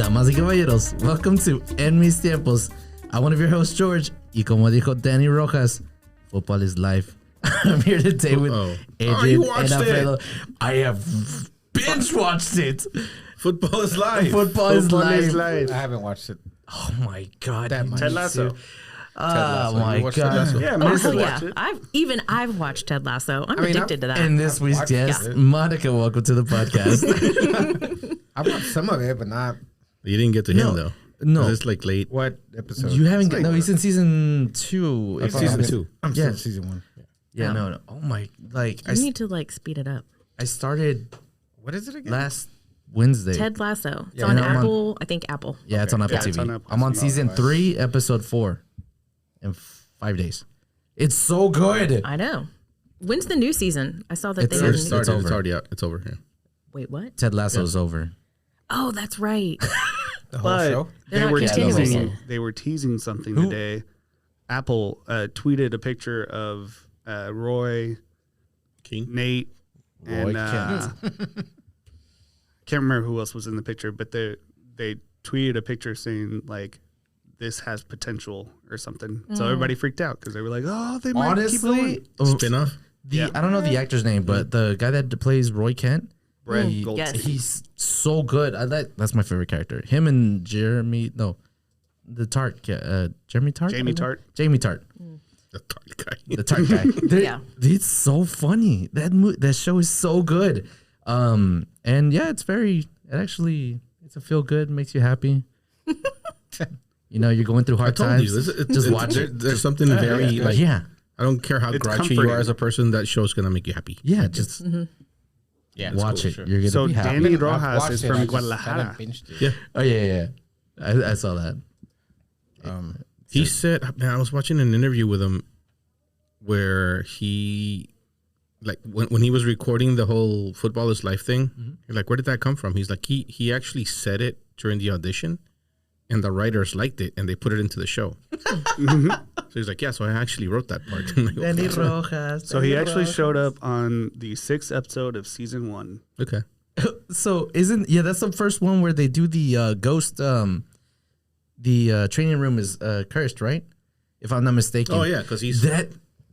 Damas y caballeros, welcome to En Mis Tiempos. I'm one of your hosts, George. Y como dijo Danny Rojas, football is life. I'm here today with Adrian and Alfredo. I have binge watched it. Football is life. Football is life. I haven't watched it. Oh my god. Ted Lasso. Oh my god. Yeah, Monica Oh watched yeah, it. I've watched Ted Lasso. I'm addicted to that. And this week's guest, it. Monica, welcome to the podcast. I watched some of it, but not You didn't get to him though. No. 'Cause it's like late. what episode. You haven't no, he's in season 2. It's season 2. I'm still Yeah. in season 1. Yeah, no. Oh my, like you need to speed it up. I started What is it again? last Wednesday. Ted Lasso. It's Yeah, on no, I'm on- Apple. I think Apple. Yeah, it's on Apple Yeah, TV. it's on Apple I'm on TV. season 3, episode 4 in 5 days. It's so good. I know. When's the new season? I saw that It's they had a It's new. started. over. It's already out. It's over here. Wait, what? Ted Lasso's over. Oh, that's right. The whole But show? They're they not were continuing teasing. it. They were teasing something Who? today. Apple tweeted a picture of Roy, King. Nate, Roy and can't remember who else was in the picture, but they tweeted a picture saying like this has potential or something. So everybody freaked out because they were like, "Oh, they might keep Honestly, going." Spin-off. I don't know the actor's name, but the guy that plays Roy Kent, Brett Mm, Goldstein. yes. he's so good. That's my favorite character. Him and Jeremy Tart. Jamie Tart. Jamie Tart. The target guy. The Tart guy. Yeah. It's so funny. That show is so good. And yeah, it's a feel good, makes you happy. You know, you're going through I hard told times. you. Just watch it. There's something very like. Yeah. I don't care how It's grouchy you comforting. are as a person. That show's gonna make you happy. Yeah, just Yeah. watch cool, it. sure. You're gonna So be happy. Danny I've Rojas watched is it, I from just Guadalajara. haven't binged it. Yeah. Oh yeah. I saw that. He said, man, I was watching an interview with him where he, like, when he was recording the whole football is life thing, you're like, where did that come from? He's like, he actually said it during the audition, and the writers liked it, and they put it into the show. So he's like, yeah, so I actually wrote that part. I'm like, "Oh, Danny Rojas. So he actually showed up on the 6th episode of season 1. okay. So that's the first one where they do the ghost. The training room is cursed, right? If I'm not mistaken. Oh, yeah, because he's...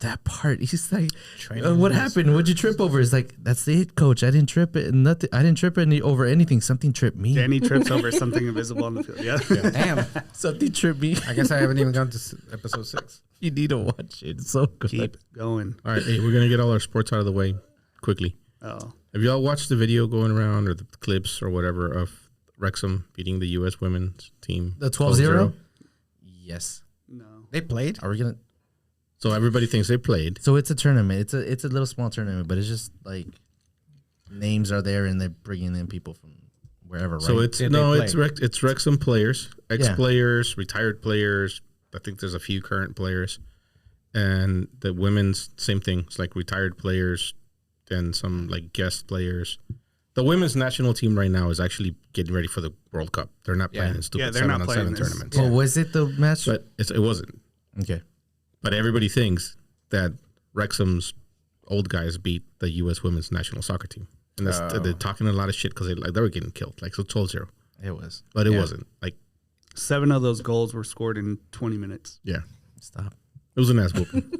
That part. He's like, Training what room is happened? What'd you trip over? It's like, that's the it, coach. I didn't trip it. Nothing. I didn't trip over anything. Something tripped me. Danny trips over something invisible on the field. Yeah. Damn. Something tripped me. I guess I haven't even gone to episode 6. You need to watch it. It's so good. Keep going. All right, hey, we're going to get all our sports out of the way quickly. Oh. Have y'all watched the video going around or the clips or whatever of Wrexham beating the U.S. women's team? The 12-0? Yes. No. They played? Are we gonna? So everybody thinks they played. So it's a tournament. It's a little small tournament, but it's just like names are there and they're bringing in people from wherever. Right? So it's Did they it's Wrexham players, ex Yeah. players, retired players. I think there's a few current players, and the women's same thing. It's like retired players, then some like guest players. The women's national team right now is actually getting ready for the World Cup. They're not playing in stupid Yeah, they're not 7-on-7 playing this. tournaments. Well, was it the match? But it wasn't. Okay. But everybody thinks that Wrexham's old guys beat the U.S. women's national soccer team. And they're talking a lot of shit because they were getting killed. Like, so 12-0. It was. But it wasn't. Like, 7 of those goals were scored in 20 minutes. yeah. Stop. It was an ass whooping.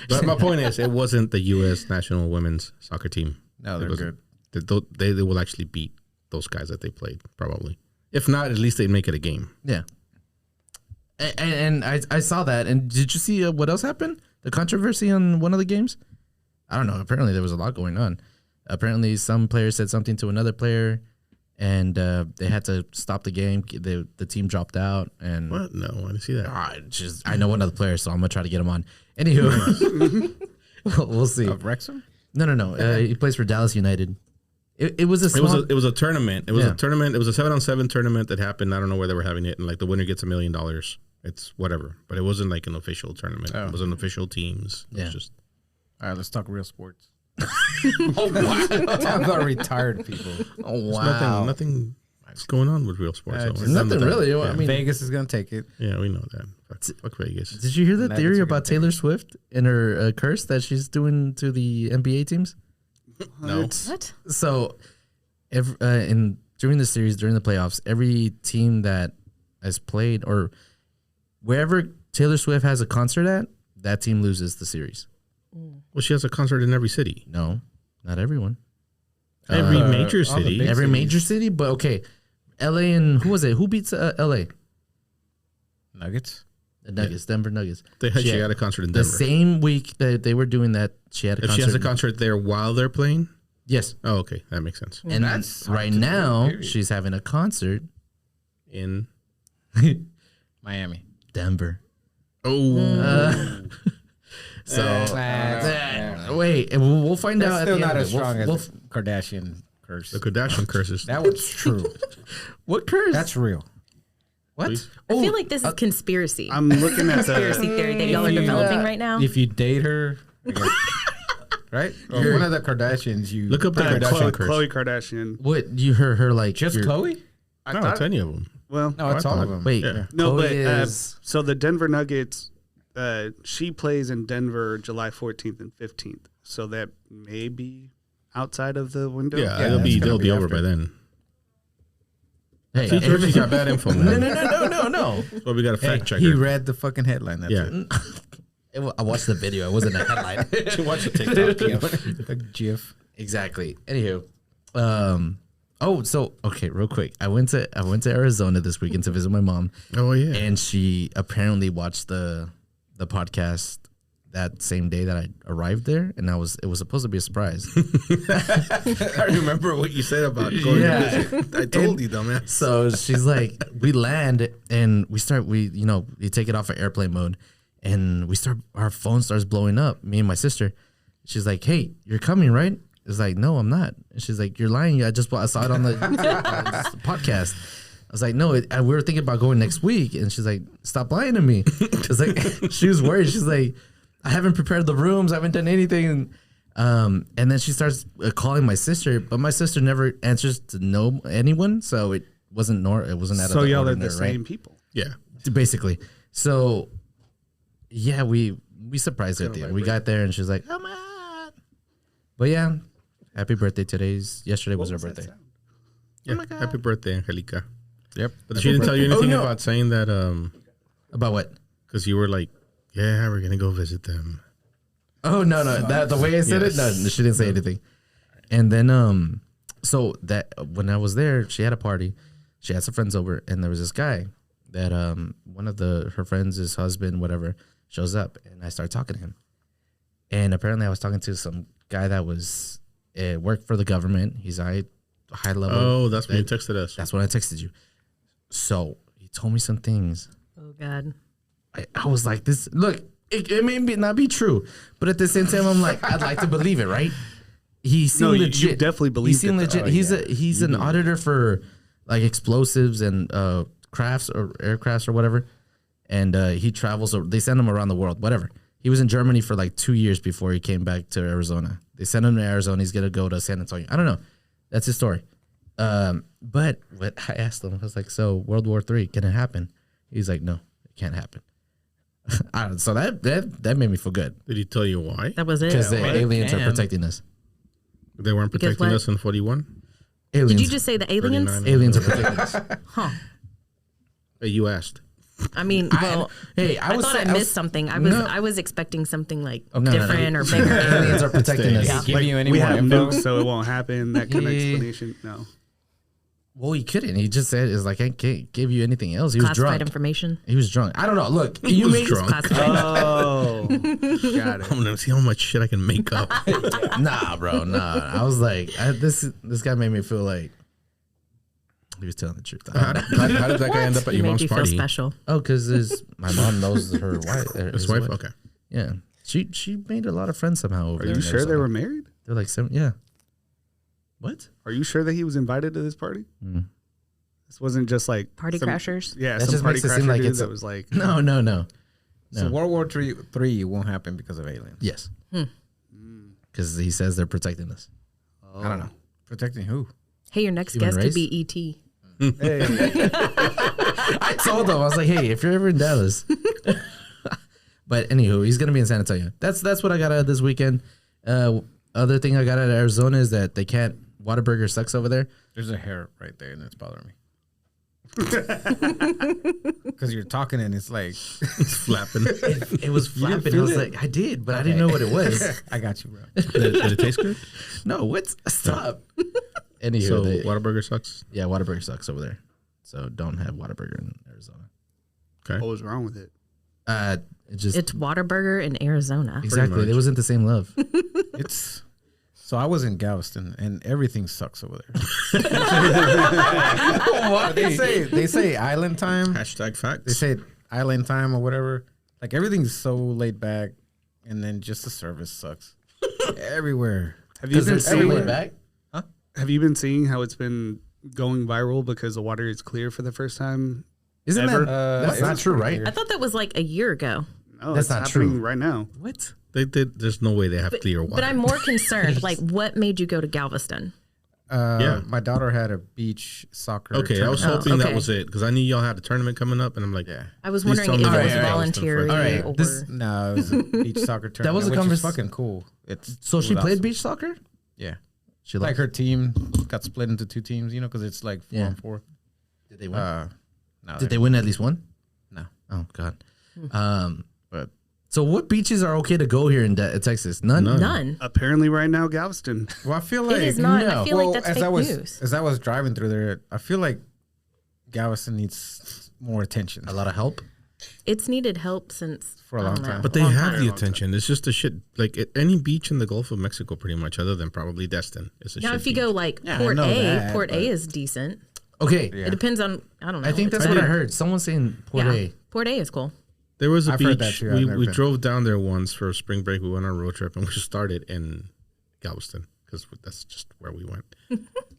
But my point is, it wasn't the U.S. national women's soccer team. No, they're good. They will actually beat those guys that they played, probably. If not, at least they'd make it a game. Yeah. And I saw that. And did you see what else happened? The controversy on one of the games? I don't know. Apparently there was a lot going on. Apparently some player said something to another player, and they had to stop the game. The team dropped out. And What? No, I didn't see that. I know one other player, so I'm gonna try to get him on. Anywho, we'll see. Of Wrexham? No. He plays for Dallas United. It was a It small, was a tournament. It was Yeah. a tournament. It was a 7-on-7 tournament that happened. I don't know where they were having it, and like the winner gets $1 million. It's whatever, but it wasn't like an official tournament. Oh. It wasn't official teams. It Yeah. was just All right, let's talk real sports. Talk about retired people. Oh wow! nothing is going on with real sports. Yeah, though. just We're done Nothing with that. really. Yeah. I mean, Vegas is going to take it. Yeah, we know that. Fuck Vegas. did you hear the Nuggets theory are about gonna Taylor Swift and her curse that she's doing to the NBA teams? No. What? So, in during the series, during the playoffs, every team that has played or wherever Taylor Swift has a concert at, that team loses the series. Well, she has a concert in every city. No, not everyone. Every major all the city. big Every cities. major city, but okay. LA and who was it? Who beats LA? Nuggets. The Nuggets, Denver Nuggets. She had a concert in The Denver. same week that they were doing that, she had a If concert. she has a concert there while they're playing? Yes. Oh, okay. That makes sense. And That's hard right to do, now, period. she's having a concert In. Miami. Denver. Oh. So Yeah. wait, and we'll find That's out. still at the not end as of it. strong We'll- as the Kardashian curse. The Kardashian curses. That was true. what curse? That's real. what? Please. I feel like this is conspiracy. I'm looking at Conspiracy the. theory that y'all are developing right now. If you date her, right? Or one of the Kardashians, you Look up the Kardashian curse. Khloe Kardashian. What you heard her like? just your- Chloe? No, thought- it's any of them. Well, No, it's I all thought- of them. Wait, Yeah. no, Chloe but is so the Denver Nuggets, she plays in Denver July 14th and 15th. So that may be outside of the window. Yeah, Yeah, they'll that's be gonna be over after. by then. hey, See, Georgie's got bad info, man. no. Well, we got a fact checker. He read the fucking headline. That's Yeah. it. I watched the video. It wasn't a headline. Watch the TikTok. A GIF. Exactly. Anywho, okay, real quick. I went to Arizona this weekend to visit my mom, Oh, yeah. and she apparently watched the podcast that same day that I arrived there, and it was supposed to be a surprise. I remember what you said about going Yeah. to visit. I told you, dumbass. So she's like, we land and we take it off of airplane mode, and our phone starts blowing up. Me and my sister. She's like, "Hey, you're coming, right?" It's like, "No, I'm not." And she's like, "You're lying. I saw it on the podcast." I was like, "No, we were thinking about going next week." And she's like, "Stop lying to me." It's like she was worried. She's like, "I haven't prepared the rooms. I haven't done anything." And then she starts calling my sister, but my sister never answers to anyone, so it wasn't it wasn't out So of the y'all are ordinary, the right? same people. Yeah. Basically. So yeah, we surprised her at the end. We got there and she's like, "Come on!" But yeah, happy birthday! Yesterday was her birthday. Yeah. Happy birthday, Angelica. Yep. But she didn't tell you anything no. about saying that, About what? because you were like, yeah, we're going to go visit them. Oh no, that the way I said it, no, she didn't say anything. And then so that when I was there, she had a party. She had some friends over, and there was this guy that one of her friends, his husband, whatever, shows up, and I started talking to him. And apparently, I was talking to some guy that was worked for the government. He's high level. Oh, that's when you texted us. That's when I texted you. So he told me some things. Oh God. I was like, this. Look, it may not be true, but at the same time, I'm like, I'd like to believe it, right? He seemed No, you legit. definitely He believed seemed it, though. legit. He's an auditor for like explosives and crafts or aircrafts or whatever, and he travels. They send him around the world, whatever. He was in Germany for like 2 years before he came back to Arizona. They sent him to Arizona. He's gonna go to San Antonio. I don't know. That's his story. But what I asked him, I was like, "So World War III, can it happen?" He's like, "No, it can't happen." So that made me feel good Did he tell you why? That was it. because the aliens are can. protecting us. They weren't Because protecting what? us in 41? Aliens, Did you just say the aliens? 39. aliens are protecting us. Huh. Hey, you asked. I mean, well, Hey, I thought I missed something. I was expecting something like no. different or bigger. Aliens are protecting us. Did he give you any we more have info? nukes, so it won't happen. That kind of Yeah. explanation. No. Well, he couldn't. He just said, "It's like I can't give you anything else." He was Classified drunk. information. He was drunk. I don't know. Look, you was made drunk. Classified. Oh, got it. I'm going to see how much shit I can make up. nah, bro. Nah. I was like, this guy made me feel like he was telling the truth. How did that guy end up at He your made mom's you feel party? special. Oh, because my mom knows her wife. His wife? Okay. Yeah, she made a lot of friends somehow over Are there. you in sure they Arizona. were married? They're like seven. Yeah. What? Are you sure that he was invited to this party? Mm. This wasn't just like Party some- crashers. Yeah, That some just party makes it crasher seem like dude it's that a- was like, No. So World War III won't happen because of aliens. Yes. Because he says they're protecting us. oh. I don't know. Protecting who? Hey, your next Human guest race? could be E.T. I told him, I was like, hey, if you're ever in Dallas. But anywho, he's gonna be in San Antonio. That's what I got out of this weekend. Other thing I got out of Arizona is that Whataburger sucks over there? There's a hair right there, and it's bothering me. Because you're talking and it's like It's flapping. It was flapping. I feel was it? like, I did, but I didn't know what it was. I got you, bro. Did it taste good? No, what? Stop. Anywho, So Whataburger sucks. yeah, Whataburger sucks over there. So don't have Whataburger in Arizona. Okay. What was wrong with it? It just It's Whataburger in Arizona. exactly. much. It wasn't the same love. It's so I was in Galveston and everything sucks over there. What? They say island time. Hashtag facts. They say island time or whatever. Like everything's so laid back, and then just the service sucks everywhere. Have you been seeing way back? Have you been seeing how it's been going viral because the water is clear for the first time? Isn't Ever? that that's it not was true, pretty right? I thought that was like a year ago. No, That's it's not happening true. right now. What? They did. There's no way they have clear water. But I'm more concerned. Like, what made you go to Galveston? Yeah. My daughter had a beach soccer. Okay, I was tournament. hoping that okay. was it because I knew y'all had a tournament coming up, and I'm like, Yeah. I was Please wondering tell if me it was about voluntary All right, or this- No, it was a beach soccer tournament. was a which is convers- fucking cool. It's So she was played awesome. beach soccer? Yeah, She like liked her team got split into two teams. You know, because it's like 4-on-4. Did they win? No, Did they win at least one? No. Oh God. But So what beaches are okay to go here in Texas? None. none. Apparently, right now, Galveston. well, I feel like It is not. no. I feel like that's as fake I was news. as I was driving through there, I feel like Galveston needs more attention. A lot of help. It's needed help since For a I long don't know, time. but they long have time. the attention. It's just a shit. Like at any beach in the Gulf of Mexico, pretty much, other than probably Destin, is a Now, shit if you beach. go like Yeah, I Port know A, that, Port but- A is decent. Okay. Yeah. It depends on I don't know. I think that's what I heard. Someone saying Port A. Port A is cool. There was a I've heard that beach. too. I've never We been. drove down there once for a spring break. We went on a road trip, and we started in Galveston because that's just where we went.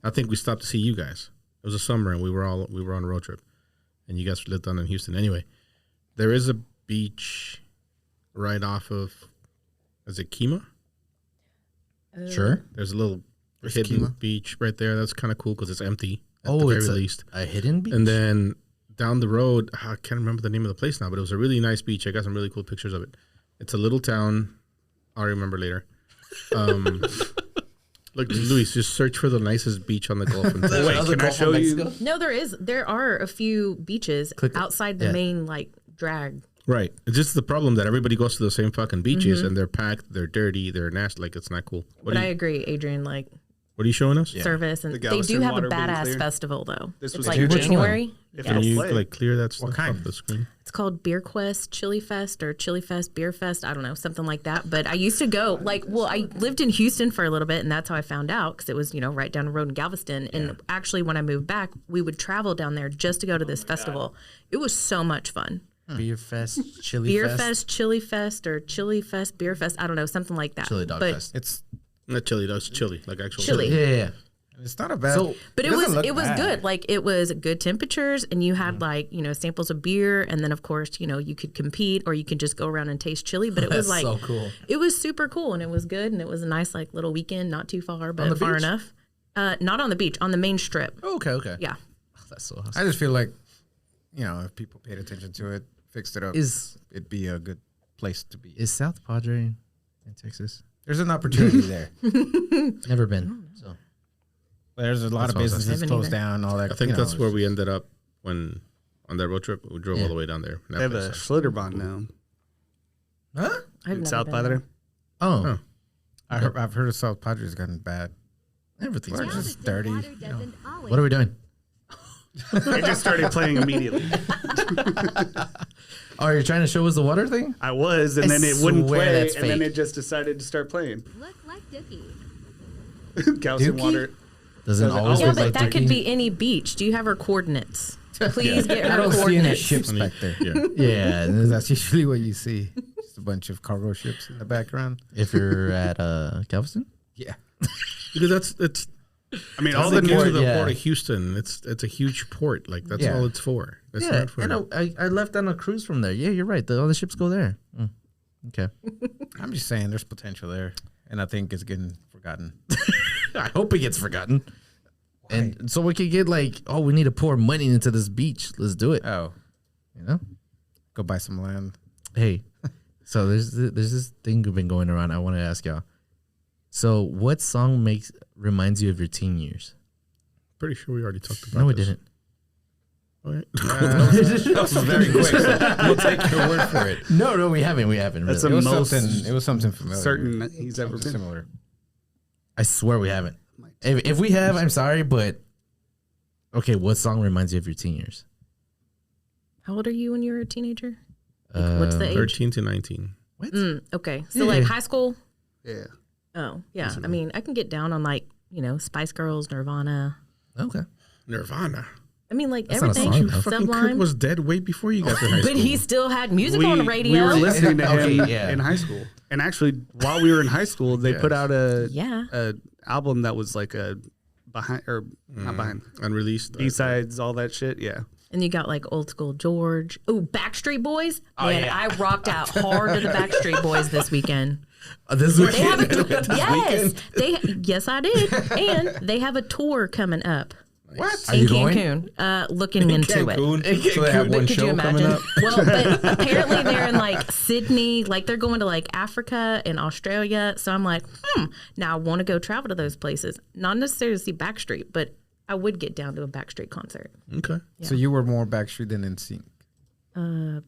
I think we stopped to see you guys. It was a summer, and we were on a road trip, and you guys lived down in Houston. Anyway, there is a beach right off of, is it Kima? Sure. There's a little hidden Kima? beach right there. That's kind of cool because it's empty at the Oh, very it's least. a hidden beach. And then down the road, I can't remember the name of the place now, but it was a really nice beach. I got some really cool pictures of it. It's a little town. I'll remember later. Look, Luis, just search for the nicest beach on the Gulf. And Wait, can I show you? No, there are a few beaches outside the yeah. main like drag. Right. It's just the problem that everybody goes to the same fucking beaches and they're packed, they're dirty, they're nasty. Like, it's not cool. But I agree, Adrian, like What are you showing us? service and The they do Galveston have a water being badass clear. festival though. This It's was like huge. Which January. If Can it'll you play. like clear that stuff kind? off the screen? It's called Beer Quest Chili Fest or Chili Fest Beer Fest. I don't know, something like that. But I used to go I lived in Houston for a little bit, and that's how I found out because it was right down the road in Galveston. And actually, when I moved back, we would travel down there just to go to this festival. It was so much fun. Beer Fest, Chili Beer Fest. Fest, Chili Fest, or Chili Fest, Beer Fest. I don't know, something like that. Chili Dog but, Fest. it's Not chili, that's chili, like actual Chili. Yeah. it's not a bad. So- But it doesn't was look bad. good. Like it was good temperatures, and you had samples of beer, and then of course you could compete, or you could just go around and taste chili. But it was That's like so cool. It was super cool, and it was good, and it was a nice like little weekend, not too far, but the far beach? enough. Not on the beach, on the main strip. Oh, okay. Yeah. Oh, that's so awesome. I just feel like, if people paid attention to it, fixed it up, it'd be a good place to be. Is South Padre in Texas? There's an opportunity there. Never been. So There's a lot of what I was businesses saying. closed down, all that. I think that's where we ended up when on that road trip. We drove all the way down there. They have a Schlitterbahn now huh? I've in never South been Padre. there. Oh, I've heard of South Padre's gotten bad. everything's It's bad. just dirty. What are we doing? It just started playing immediately. Oh, you're trying to show us the water thing? I was, and I then it wouldn't swear play, that's and then fake. it just decided to start playing. Look like Dookie. Galveston Dookie? water. Doesn't Does it always Yeah, look but like that could turkey? be any beach. Do you have her coordinates? Please get I her don't see any coordinates. ships back there. Yeah. Yeah, That's usually what you see. Just a bunch of cargo ships in the background. if you're at Galveston. Yeah. Because it's I mean, all all the the near news. the yeah. port of Houston. It's a huge port. Like that's Yeah. all it's for. It's Yeah, not for. I left on a cruise from there. Yeah, you're right. All the ships go there. Okay. I'm just saying there's potential there. And I think it's getting forgotten. I hope it gets forgotten. And so we could get we need to pour money into this beach. Let's do it. Oh, You know? go buy some land. Hey, so there's this thing been going around. I want to ask y'all. So, what song reminds you of your teen years? Pretty sure we already talked about. No, we this. didn't. That was very quick. So we'll take your word for it. No, we haven't. That's really. It was something familiar. certain he's ever Something been. similar. I swear we haven't. If we have, I'm sorry, but okay. What song reminds you of your teen years? How old are you when you were a teenager? What's the age? 13 to 19. What? Okay, so like high school. Yeah. Oh yeah, I mean I can get down on like Spice Girls, Nirvana. Okay. Nirvana. I mean like That's not a everything. song, though. Fucking Kurt Sublime. was dead way before you got to high school. But he still had music on the radio. We were listening to him Okay, yeah. in high school, and actually, while we were in high school, they put out a album that was like a behind or not behind Unreleased. B sides, all that shit. Yeah, And you got like old school George. Oh, Backstreet Boys. Oh, Man, yeah. I rocked out hard to the Backstreet Boys this weekend. This They weekend. have yes, I did. And they have a tour coming up. What? Are In you going? Cancun, looking into it. Cancun. So they have one Could you show coming imagine? up. Well, but apparently they're in like Sydney, like they're going to like Africa and Australia. So I'm like, now I want to go travel to those places. Not necessarily to see Backstreet, but I would get down to a Backstreet concert. Okay. So you were more Backstreet than NSYNC.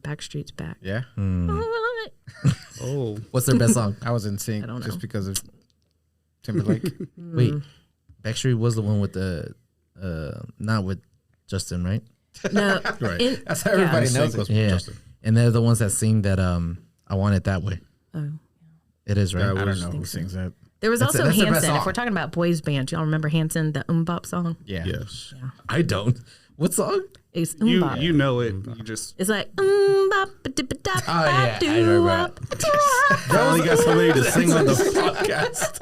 Backstreet's back. Yeah. Oh, What's their best song? I was in sync I don't know. just because of Timberlake. Wait, Backstreet was the one with the, not with Justin, right? No, Right. That's how everybody knows it. Yeah. Justin. And they're the ones that sing that I Want It That Way. Oh. It is, right? That I don't was- know who sings that. There was That's also that's their best Hanson. If song. we're talking about boys band, y'all remember Hanson, the Bop song? Yeah. Yes. I don't. What song? It's you Bop. you know it. You just It's like bop Oh, yeah, I remember Finally got somebody to sing on the podcast.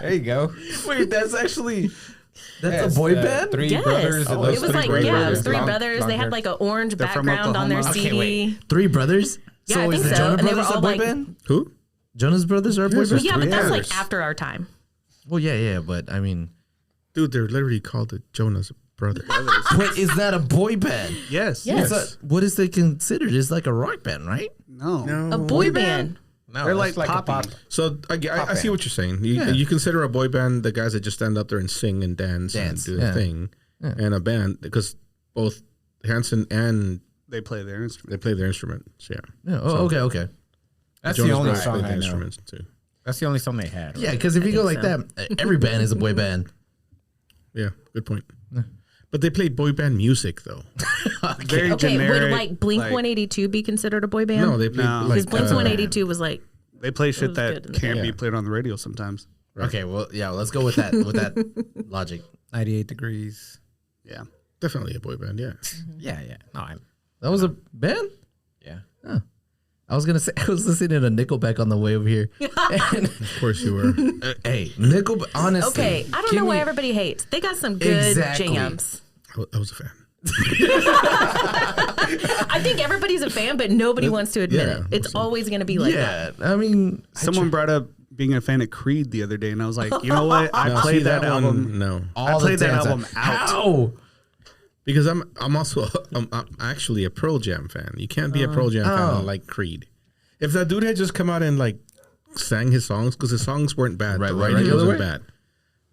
There you go. Wait, that's actually Yes, a boy band? Three Yes. brothers. and those It was three like, brothers. yeah, it was three Long- brothers. long They had hair. like an orange They're from background on their Oklahoma. CD. Okay, wait. Three brothers? Yeah, I so think is the so. Jonas And they were Brothers a all boy like- band? Who? Jonas Brothers are a boy Yes, band? Yeah, but that's like brothers. after our time. Well, yeah, but I mean, Dude, they're literally called the Jonas Brothers. but is that a boy band? yes. Yes. It's what is they considered? It's like a rock band, right? No. A boy band. No, They're it's like a poppy. pop. So I see what you're saying. You consider a boy band the guys that just stand up there and sing and dance and do the yeah. thing, and a band because both Hanson and They play their instrument. they play their instruments. Yeah, Yeah. Oh, okay. That's Jonas the only Brothers song play the I know. instruments too. That's the only song they had. Yeah, because if you go like think that, every band is a boy band. Yeah, good point. But they play boy band music though. Very Okay, generic. would like Blink 182 be considered a boy band? No, they play No. because like Blink 182 was like, They play shit was that good in the can't day. be played on the radio sometimes. Okay, well, yeah, let's go with that. With that logic. 98 Degrees. Yeah. definitely a boy band. Yeah, Yeah. No, That was a band. yeah. I was gonna say I was listening to Nickelback on the way over here. And, of course you were. hey, Nickelback. Honestly, okay, I don't can know why we- everybody hates. They got some good Exactly. jams. I was a fan. I think everybody's a fan, but nobody wants to admit Yeah, it. It's always going to be like that. Yeah, I mean, Someone brought up being a fan of Creed the other day, and I was like, you know what? I No, played see, that, one, album. No, all played the that dance- album out. How? because I'm also I'm actually a Pearl Jam fan. You can't be a Pearl Jam fan and like Creed. If that dude had just come out and like sang his songs, because his songs weren't bad, Right, the right, writing regular wasn't way? bad,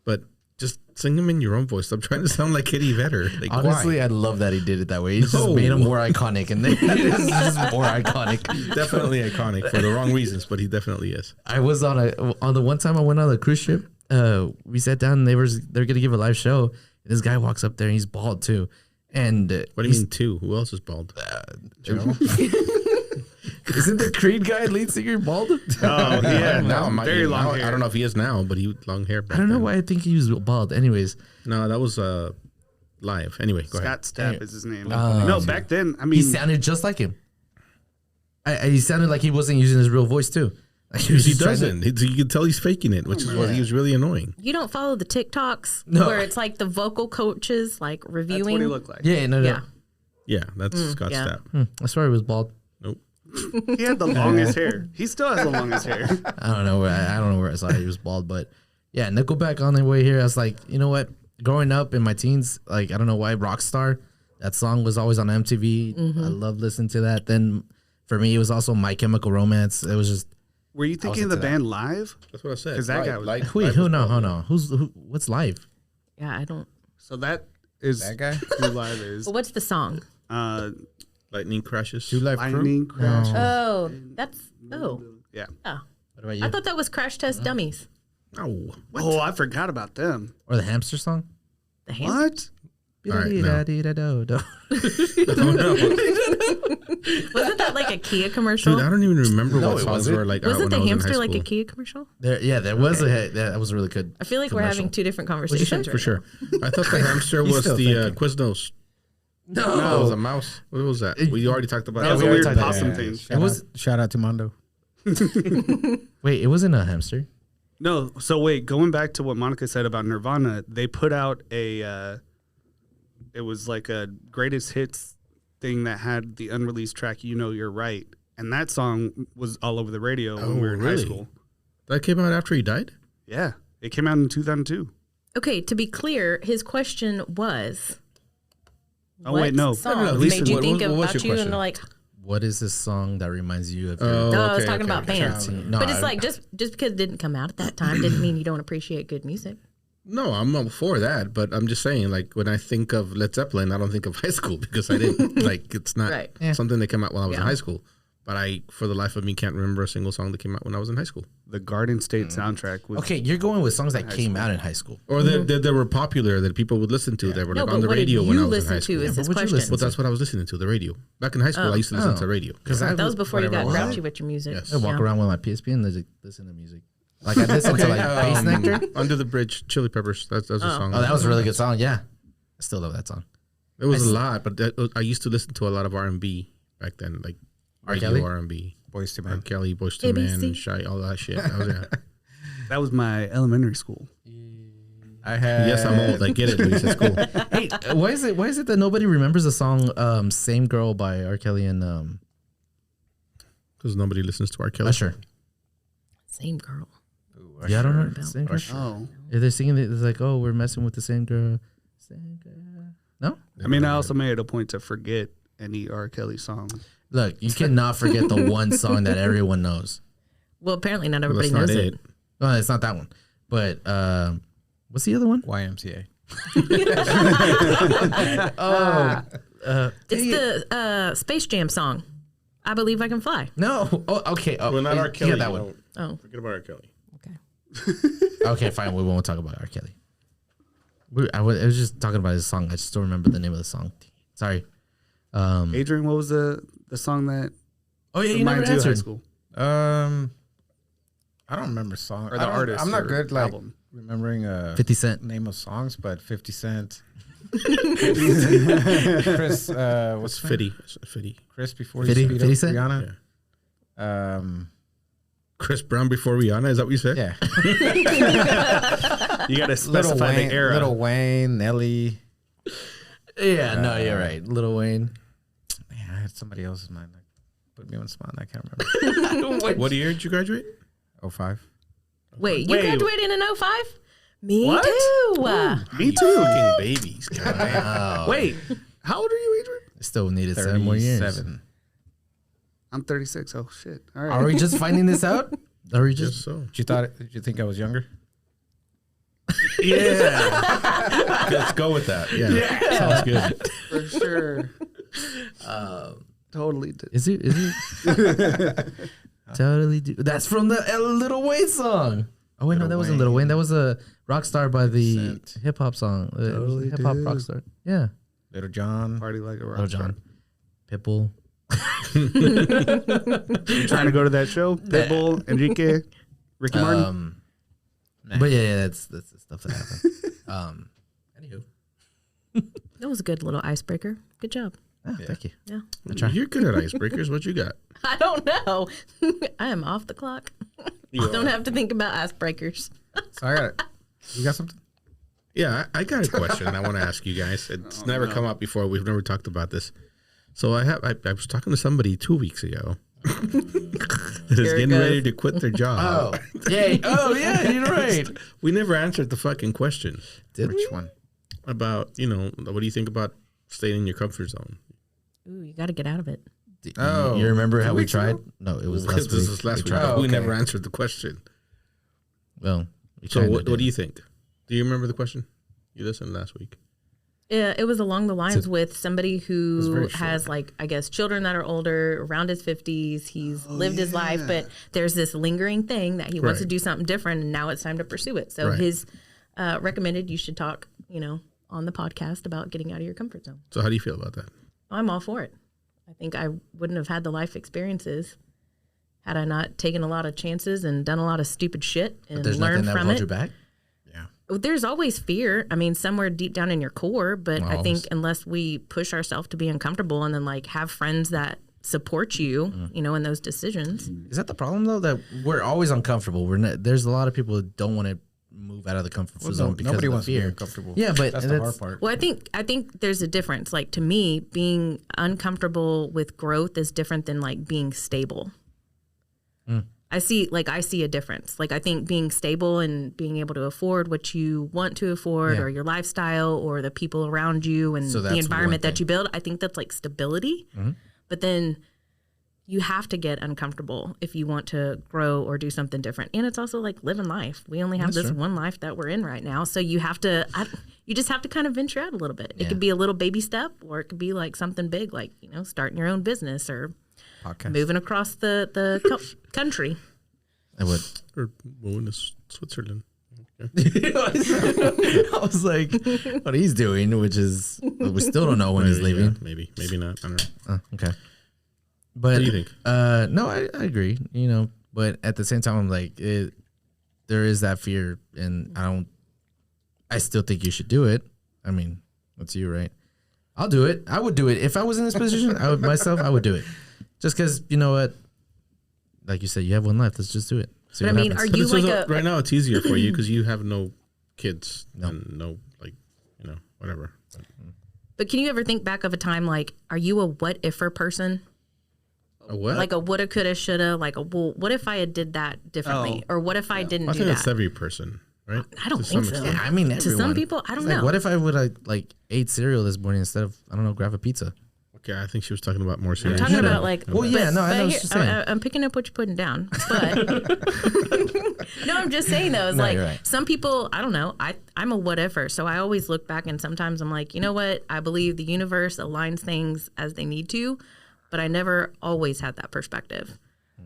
but just sing them in your own voice. Stop trying to sound like Eddie Vedder. Like, Honestly, why? I love that he did it that way. He just No. made him more iconic, and then it's just more iconic. Definitely iconic for the wrong reasons, but he definitely is. I was on the one time I went on a cruise ship. We sat down and they're gonna give a live show. And this guy walks up there and he's bald too. And What do you mean two? Who else is bald? Isn't the Creed guy lead singer bald? Oh, yeah. now very long hair. I don't know if he is now, but he long hair. Back I don't know then. why I think he was bald. Anyways, No, that was live. Anyway, go ahead. Scott Stapp is his name. No, back then, I mean, he sounded just like him. He sounded like he wasn't using his real voice too. Like was He just trying to- doesn't. You can tell he's faking it, which is what he was really annoying. You don't follow the TikToks No. where it's like the vocal coaches like that's reviewing. what he looked like. Yeah, no. Yeah. Yeah, that's Scott yeah. Stapp. I swear he was bald. Nope. He had the longest hair. He still has the longest hair. I don't know where I saw he was bald, but yeah, Nickelback on the way here. I was like, you know what? Growing up in my teens, like I don't know why Rockstar, that song was always on MTV. I love listening to that. Then for me, it was also My Chemical Romance. It was just Were you thinking of the band Live? That's what I said. Because that guy was. Wait, hold on. What's live? Yeah, I don't. So that is That guy? who Live is. But what's the song? Lightning crashes. Two Life Crew? Lightning Crash. Oh, that's. Oh. Yeah. Oh. What about you? I thought that was Crash Test Dummies. Oh, Oh, I forgot about them. Or the hamster song? The ham. What? All right, no. Wasn't that like a Kia commercial? dude, I don't even remember No, what it songs wasn't. were like. out Wasn't when I the was in hamster high like a school. Kia commercial? That was really good. I feel like we're commercial. having two different What'd you say? conversations For right sure. I thought the hamster was still the thinking. Quiznos. No, That was a mouse. What was that? We already talked about That that. was we a already weird talked about possum that. thing. Shout out to Mondo. Wait, it wasn't a hamster. No, so wait, going back to what Monica said about Nirvana, they put out it was like a greatest hits thing that had the unreleased track, You Know You're Right. And that song was all over the radio when we were in high really? school. That came out after he died? Yeah, it came out in 2002. Okay, to be clear, his question was. Oh, wait, no. Song No, made you what- think what was about your you and question? like. What is this song that reminds you of your Oh, No, I was okay, talking okay, about okay. bands. No, But it's I- like just because it didn't come out at that time didn't mean you don't appreciate good music. No, I'm not for that, but I'm just saying, like, when I think of Led Zeppelin, I don't think of high school because I didn't, like, it's not Right. something that came out when I was in Yeah. high school. But I, for the life of me, can't remember a single song that came out when I was in high school. The Garden State soundtrack was Okay, you're going with songs that came out in high school. Or that were popular that people would listen to that were No, like but on the what did radio when I you was in high listen school. to? Is his what'd you question? listen Well, that's what I was listening to, the radio. Back in high school, I used to listen to radio. Because That was before you got whatever. grouchy with your music. Yes. I walk Yeah. around with my PSP and listen to music. Like I listen to like Bass Nectar. Under the Bridge, Chili Peppers. That's a song. Oh, that was a really good song. Yeah, I still love that song. It was a lot, but I used to listen to a lot of R&B back then, like radio Kelly? R&B. Boys to R. Men. Kelly, Boyz II Men, ABC. Shy, all that shit. That was, yeah. that was my elementary school. I had. Yes, I'm old. I get it, Luis. It's cool. Hey, why is it that nobody remembers the song "Same Girl" by R. Kelly and Because nobody listens to R. Kelly. Usher? Same girl. Yeah, I don't know. Same girl. Oh. If they're singing it, it's like, oh, we're messing with the same girl. Same girl. No, I mean, I also made it a point to forget any R. Kelly song. look, you cannot forget the one song that everyone knows. Well, apparently not Well, everybody that's knows not it. No, it's not that one. But what's the other one? YMCA. It's the Space Jam song. I Believe I Can Fly. No. Oh, okay. Oh, Well, not R. Kelly. Yeah, that one. Oh, Forget about R. Kelly. okay. Okay, fine. We won't talk about R. Kelly. I was just talking about his song. I just don't remember the name of the song. Sorry. Adrian, what was the song that Oh yeah, you never reminded you of high answered. school? I don't remember song. Or the artist I'm not or good like album? remembering 50 Cent. name of songs, but 50 Cent. Chris, what's his name? Fitty. Fitty. Chris before 50 he beat up 50 Cent? Rihanna. Chris Brown before Rihanna. Is that what you said? Yeah. You got to Little specify Wayne, the era. Little Wayne, Nelly. Yeah, no, you're right. Lil Wayne. Man, I had somebody else's mind. Like, put me on the spot. And I can't remember. What year did you graduate? 05. Wait, you Wait. graduated in 05? Me What? too. Me too. Fucking babies. God damn. Oh, Wait, how old are you, Adrian? still needed 7 more years. 37. I'm 36. Oh shit! All right. Are we just finding this out? Are we Just just? so. Did you think I was younger? Yeah, Let's go with that. Yeah. Sounds good. for sure. Totally. Is it? Totally. That's from the Lil Wayne song. Oh wait, no, that wasn't Lil Wayne. That was a Rockstar by the hip hop song. Totally Hip hop do. Rockstar. Yeah. Little John. Party like a rock. Lil Jon. Pitbull. You trying to go to that show? Pitbull, Enrique, Ricky Martin. But yeah, that's the stuff that happened. Anywho. That was a good little icebreaker. Good job. Ah, thank you. Yeah. You're good at icebreakers. What you got? I don't know. I am off the clock. Don't have to think about icebreakers. So I got it. You got something? Yeah, I got a question I want to ask you guys. It's never come up before. We've never talked about this. So I was talking to somebody 2 weeks ago. That is Here it getting goes. ready to quit their job. Yeah. Oh yeah, you're right. We never answered the fucking question Which one? about, what do you think about staying in your comfort zone? Ooh, you got to get out of it. Oh, you remember 2 how we weeks tried? ago? No, it was This last week. was last week. tried. Oh, We okay. never answered the question. Well, we So kinda what do did. you think? Do you remember the question? You listened last week. Yeah, it was along the lines with somebody who very has, like, I guess, children that are older, around his 50s. He's lived his life, but there's this lingering thing that he wants to Right. do something different, and now it's time to pursue it. So Right. his recommended you should talk, on the podcast about getting out of your comfort zone. So how do you feel about that? I'm all for it. I think I wouldn't have had the life experiences had I not taken a lot of chances and done a lot of stupid shit and There's learned nothing that will from hold it. you back. There's always fear. I mean, somewhere deep down in your core, but I think Always. unless we push ourselves to be uncomfortable and then like have friends that support you, in those decisions. Is that the problem though? That we're always uncomfortable. We're not, there's a lot of people that don't want to move out of the comfort zone because nobody of the wants to be fear. uncomfortable. Yeah, but that's the hard part. Well, I think there's a difference. Like to me, being uncomfortable with growth is different than like being stable. I see a difference. Like I think being stable and being able to afford what you want to afford Yeah. or your lifestyle or the people around you and So the that's environment one that you build, I think that's like stability. But then you have to get uncomfortable if you want to grow or do something different. And it's also like living life. We only have this one life that we're in right now. So you have to, you just have to kind of venture out a little bit. It could be a little baby step or it could be like something big, like, starting your own business or Podcast. moving across the country. I would. Or moving to Switzerland. I was like, what he's doing, which is we still don't know when he's Maybe, leaving. yeah, maybe not. I don't know. Okay. But What do you think? No, I agree. But at the same time, I'm like, there is that fear, and I still think you should do it. I mean, that's you, right? I'll do it. I would do it if I was in this position. I would do it, just because you know what, like you said, you have one life. Let's just do it. See But what I mean, happens. are you But like it's also- right now it's easier for you because you have no kids and no whatever. But can you ever think back of a time like, are you a what ifer person? A what? Like a woulda, coulda, shoulda, like well, what if I had did that differently? Or what if I didn't I do think that's that? every person, right? I don't To think some so. extent. Yeah, I mean, To some everyone. people, I don't It's like, know. what if I would have ate cereal this morning instead of grab a pizza? Okay, I think she was talking about more I'm serious. talking shit. about like. Well, yeah, no, I know what here- you're saying. I'm picking up what you're putting down, but no, I'm just saying though. It's No, like you're right. some people, I don't know. I'm a whatever, so I always look back and sometimes I'm like, you know what? I believe the universe aligns things as they need to, but I never always had that perspective.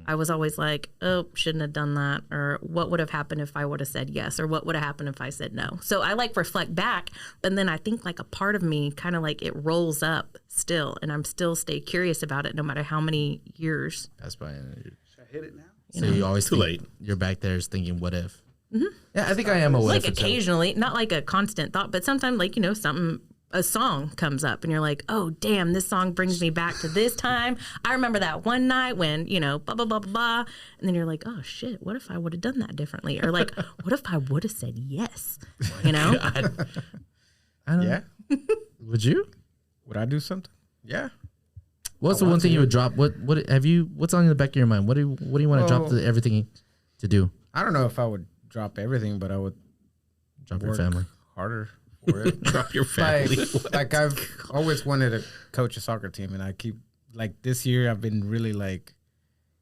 I was always like, oh, shouldn't have done that, or what would have happened if I would have said yes, or what would have happened if I said no. So I like reflect back, but then I think like a part of me kind of like it rolls up still, and I'm still stay curious about it no matter how many years. That's by. Should I hit it now? So you always Too think late. You're back there thinking, what if? Yeah, I think I am a what Like if. occasionally, not like a constant thought, but sometimes like, a song comes up and you're like, oh, damn, this song brings me back to this time. I remember that one night when, blah, blah, blah, blah, blah. And then you're like, oh, shit, what if I would have done that differently? Or like, what if I would have said yes? I don't Yeah. Would you? Would I do something? Yeah. What's the one thing you would drop? What's on the back of your mind? What do you want to drop Well- everything to do? I don't know if I would drop everything, but I would Drop your work family. harder for it. Drop your family. like I've always wanted to coach a soccer team, and I keep like this year I've been really like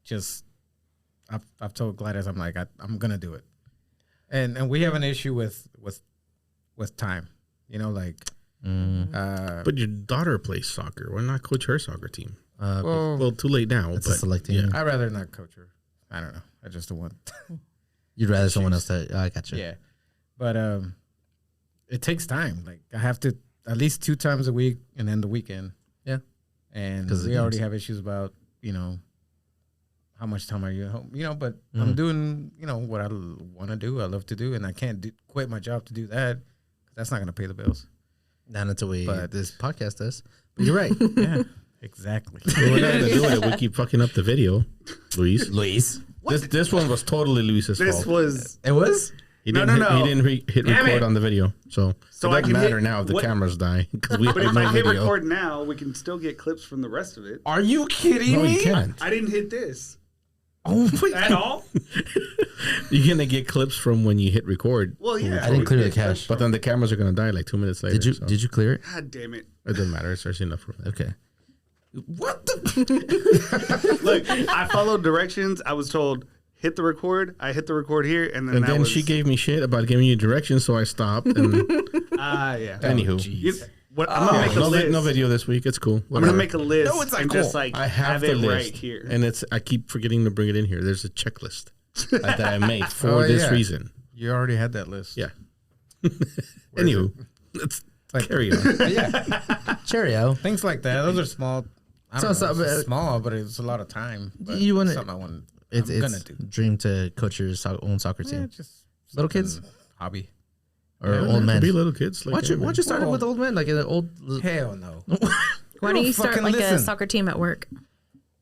just I've told Gladys I'm like I'm gonna do it, and we have an issue with time, But your daughter plays soccer. Why not coach her soccer team? well, Too late now. It's a But select team. I'd rather not coach her. I don't know. I just don't want. You'd rather someone else. I got you. Yeah, but it takes time. Like I have to at least 2 times a week, and then the weekend. Yeah. And 'Cause of the we already games. have issues about how much time are you at home? But I'm doing what I want to do. I love to do, and I can't quit my job to do that. 'Cause that's not going to pay the bills. Not until But- this podcast does. But you're right. Yeah, exactly. Well, we're not gonna do it if we keep fucking up the video, Luis. Luis. This one was totally Luis's This fault. was It was? He No, didn't no, hit, no. He didn't hit Damn record it. on the video, so it So I doesn't can matter hit- now if the what- cameras die because we But have if no I hit video. record now, we can still get clips from the rest of it. Are you kidding No, me? you can't. I didn't hit this Oh my at all. You're gonna get clips from when you hit record, Well, yeah, I didn't clear the cache. but then the cameras are gonna die like 2 minutes later. so Did you clear it? God damn it! It doesn't matter. It's actually enough for that. Okay. What the? Look, I followed directions. I was told hit the record. I hit the record here, and then she gave me shit about giving you directions, so I stopped. And yeah. anywho, I'm gonna make a list. no video this week. It's cool. I'm gonna make a list. No, it's not and cool. just like I have it the list right here. and I keep forgetting to bring it in here. There's a checklist that I made for this reason. You already had that list. Yeah. Anywho, let's carry on. Yeah, Cheerio. things like that. Those are small. I don't So- know, so- it's small, but it's a lot of time. But You wanna- something I want. It's I'm gonna do. dream to coach your own soccer Yeah, team just Little kids? something hobby. or Yeah, old men. Be little kids. Like Why'd you start it Well- with old men? Like an old. Hell no. Why don't you start fucking like a listen. soccer team at work?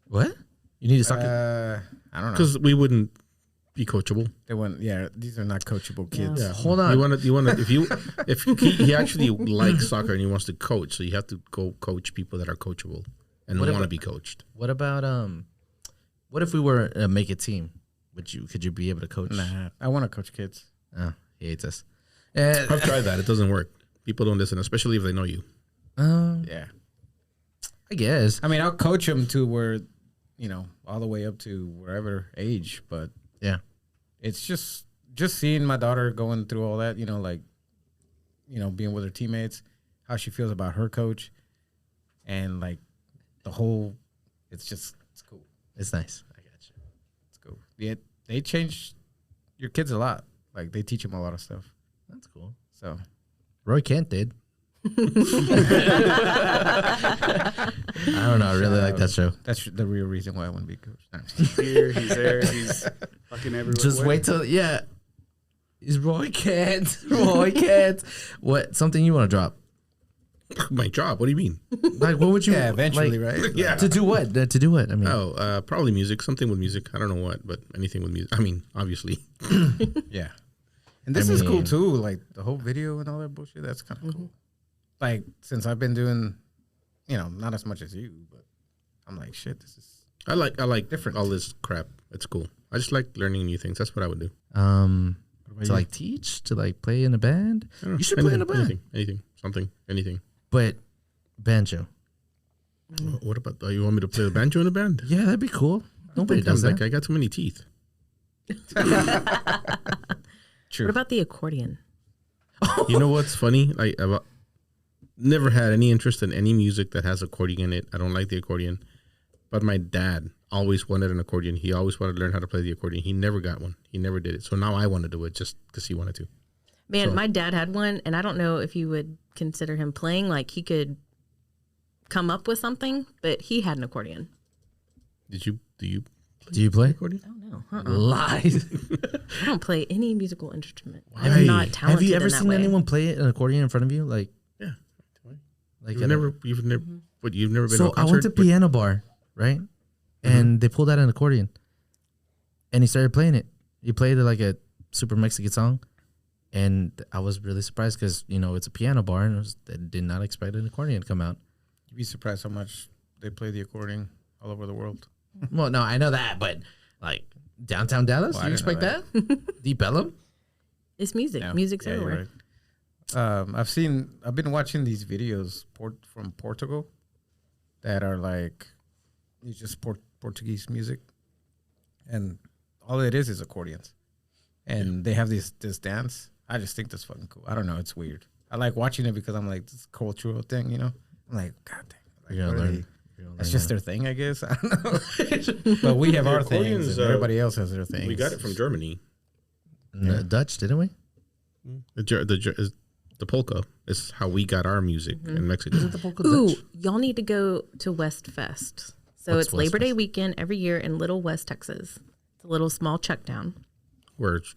What? You need a soccer. I don't know. Because we wouldn't be coachable. They wouldn't. Yeah, these are not coachable kids. Yeah. Hold on. You want to if he actually likes soccer and he wants to coach, so you have to go coach people that are coachable and What want to about- be coached. What about what if we were make a team? Could you be able to coach? Nah, I want to coach kids. Oh, he hates us. I've tried that. It doesn't work. People don't listen, especially if they know you. Yeah. I guess. I mean, I'll coach them to where, all the way up to wherever age, but Yeah. it's just seeing my daughter going through all that, being with her teammates, how she feels about her coach, and like the whole, it's cool. It's nice. I got you. It's cool. Yeah, they change your kids a lot. Like they teach them a lot of stuff. That's cool. So Roy Kent did. I don't know. I really like that show. that's the real reason why I want to be coach. No, He's here, he's there, he's fucking everywhere. Just wait till He's Roy Kent. Roy Kent. What? Something you want to drop? My job. What do you mean? Like what would you? yeah, eventually, like, right? Yeah. To do what? To do what? I mean, Probably music. Something with music. I don't know what, but anything with music. I mean, obviously. Yeah. And this is cool too, like the whole video and all that bullshit. That's kind of cool. Like since I've been doing, not as much as you, but I'm like, shit, this is. I like Different. all this crap. It's cool. I just like learning new things. That's what I would do. to like teach, to like play in a band. I don't know. You should play in a band. Anything. But banjo. What about? You want me to play the banjo in a band? Yeah, that'd be cool. Nobody Damn, does that. like I got too many teeth. True. What about the accordion? You know what's funny? I've never had any interest in any music that has accordion in it. I don't like the accordion. But my dad always wanted an accordion. He always wanted to learn how to play the accordion. He never got one. He never did it. So now I want to do it just because he wanted to. Man, my dad had one, and I don't know if you would consider him playing. Like he could come up with something, but he had an accordion. Do you Do you play? accordion? Oh no, Lies. I don't play any musical instrument. I'm not talented. Have you ever in that seen way. anyone play an accordion in front of you? Like, Yeah. like You've never what, you've never been to a So I concert? went to piano bar, right? And they pulled out an accordion, and he started playing it. He played like a super Mexican song, and I was really surprised because it's a piano bar, and I did not expect an accordion to come out. You'd be surprised how much they play the accordion all over the world. Well, no, I know that, but like downtown Dallas, Well, I you didn't know expect that? Deep Ellum? It's music. Yeah. Music's Yeah, you're everywhere. right. I've been watching these videos from Portugal that are like, it's just Portuguese music, and all it is accordions, and they have this dance. I just think that's fucking cool. I don't know, it's weird. I like watching it because I'm like, this cultural thing, I'm like, god damn, like, You're what gonna are learn. they- You're gonna that's learn just their thing, I guess. I don't know. But we have The our accordions, things, and everybody else has their things. We got it from Germany. that. Dutch, didn't we? The polka is how we got our music in Mexico. Ooh, y'all need to go to West Fest. So What's it's Labor West Day Fest? weekend every year in Little West, Texas. It's a little small check down. Where it's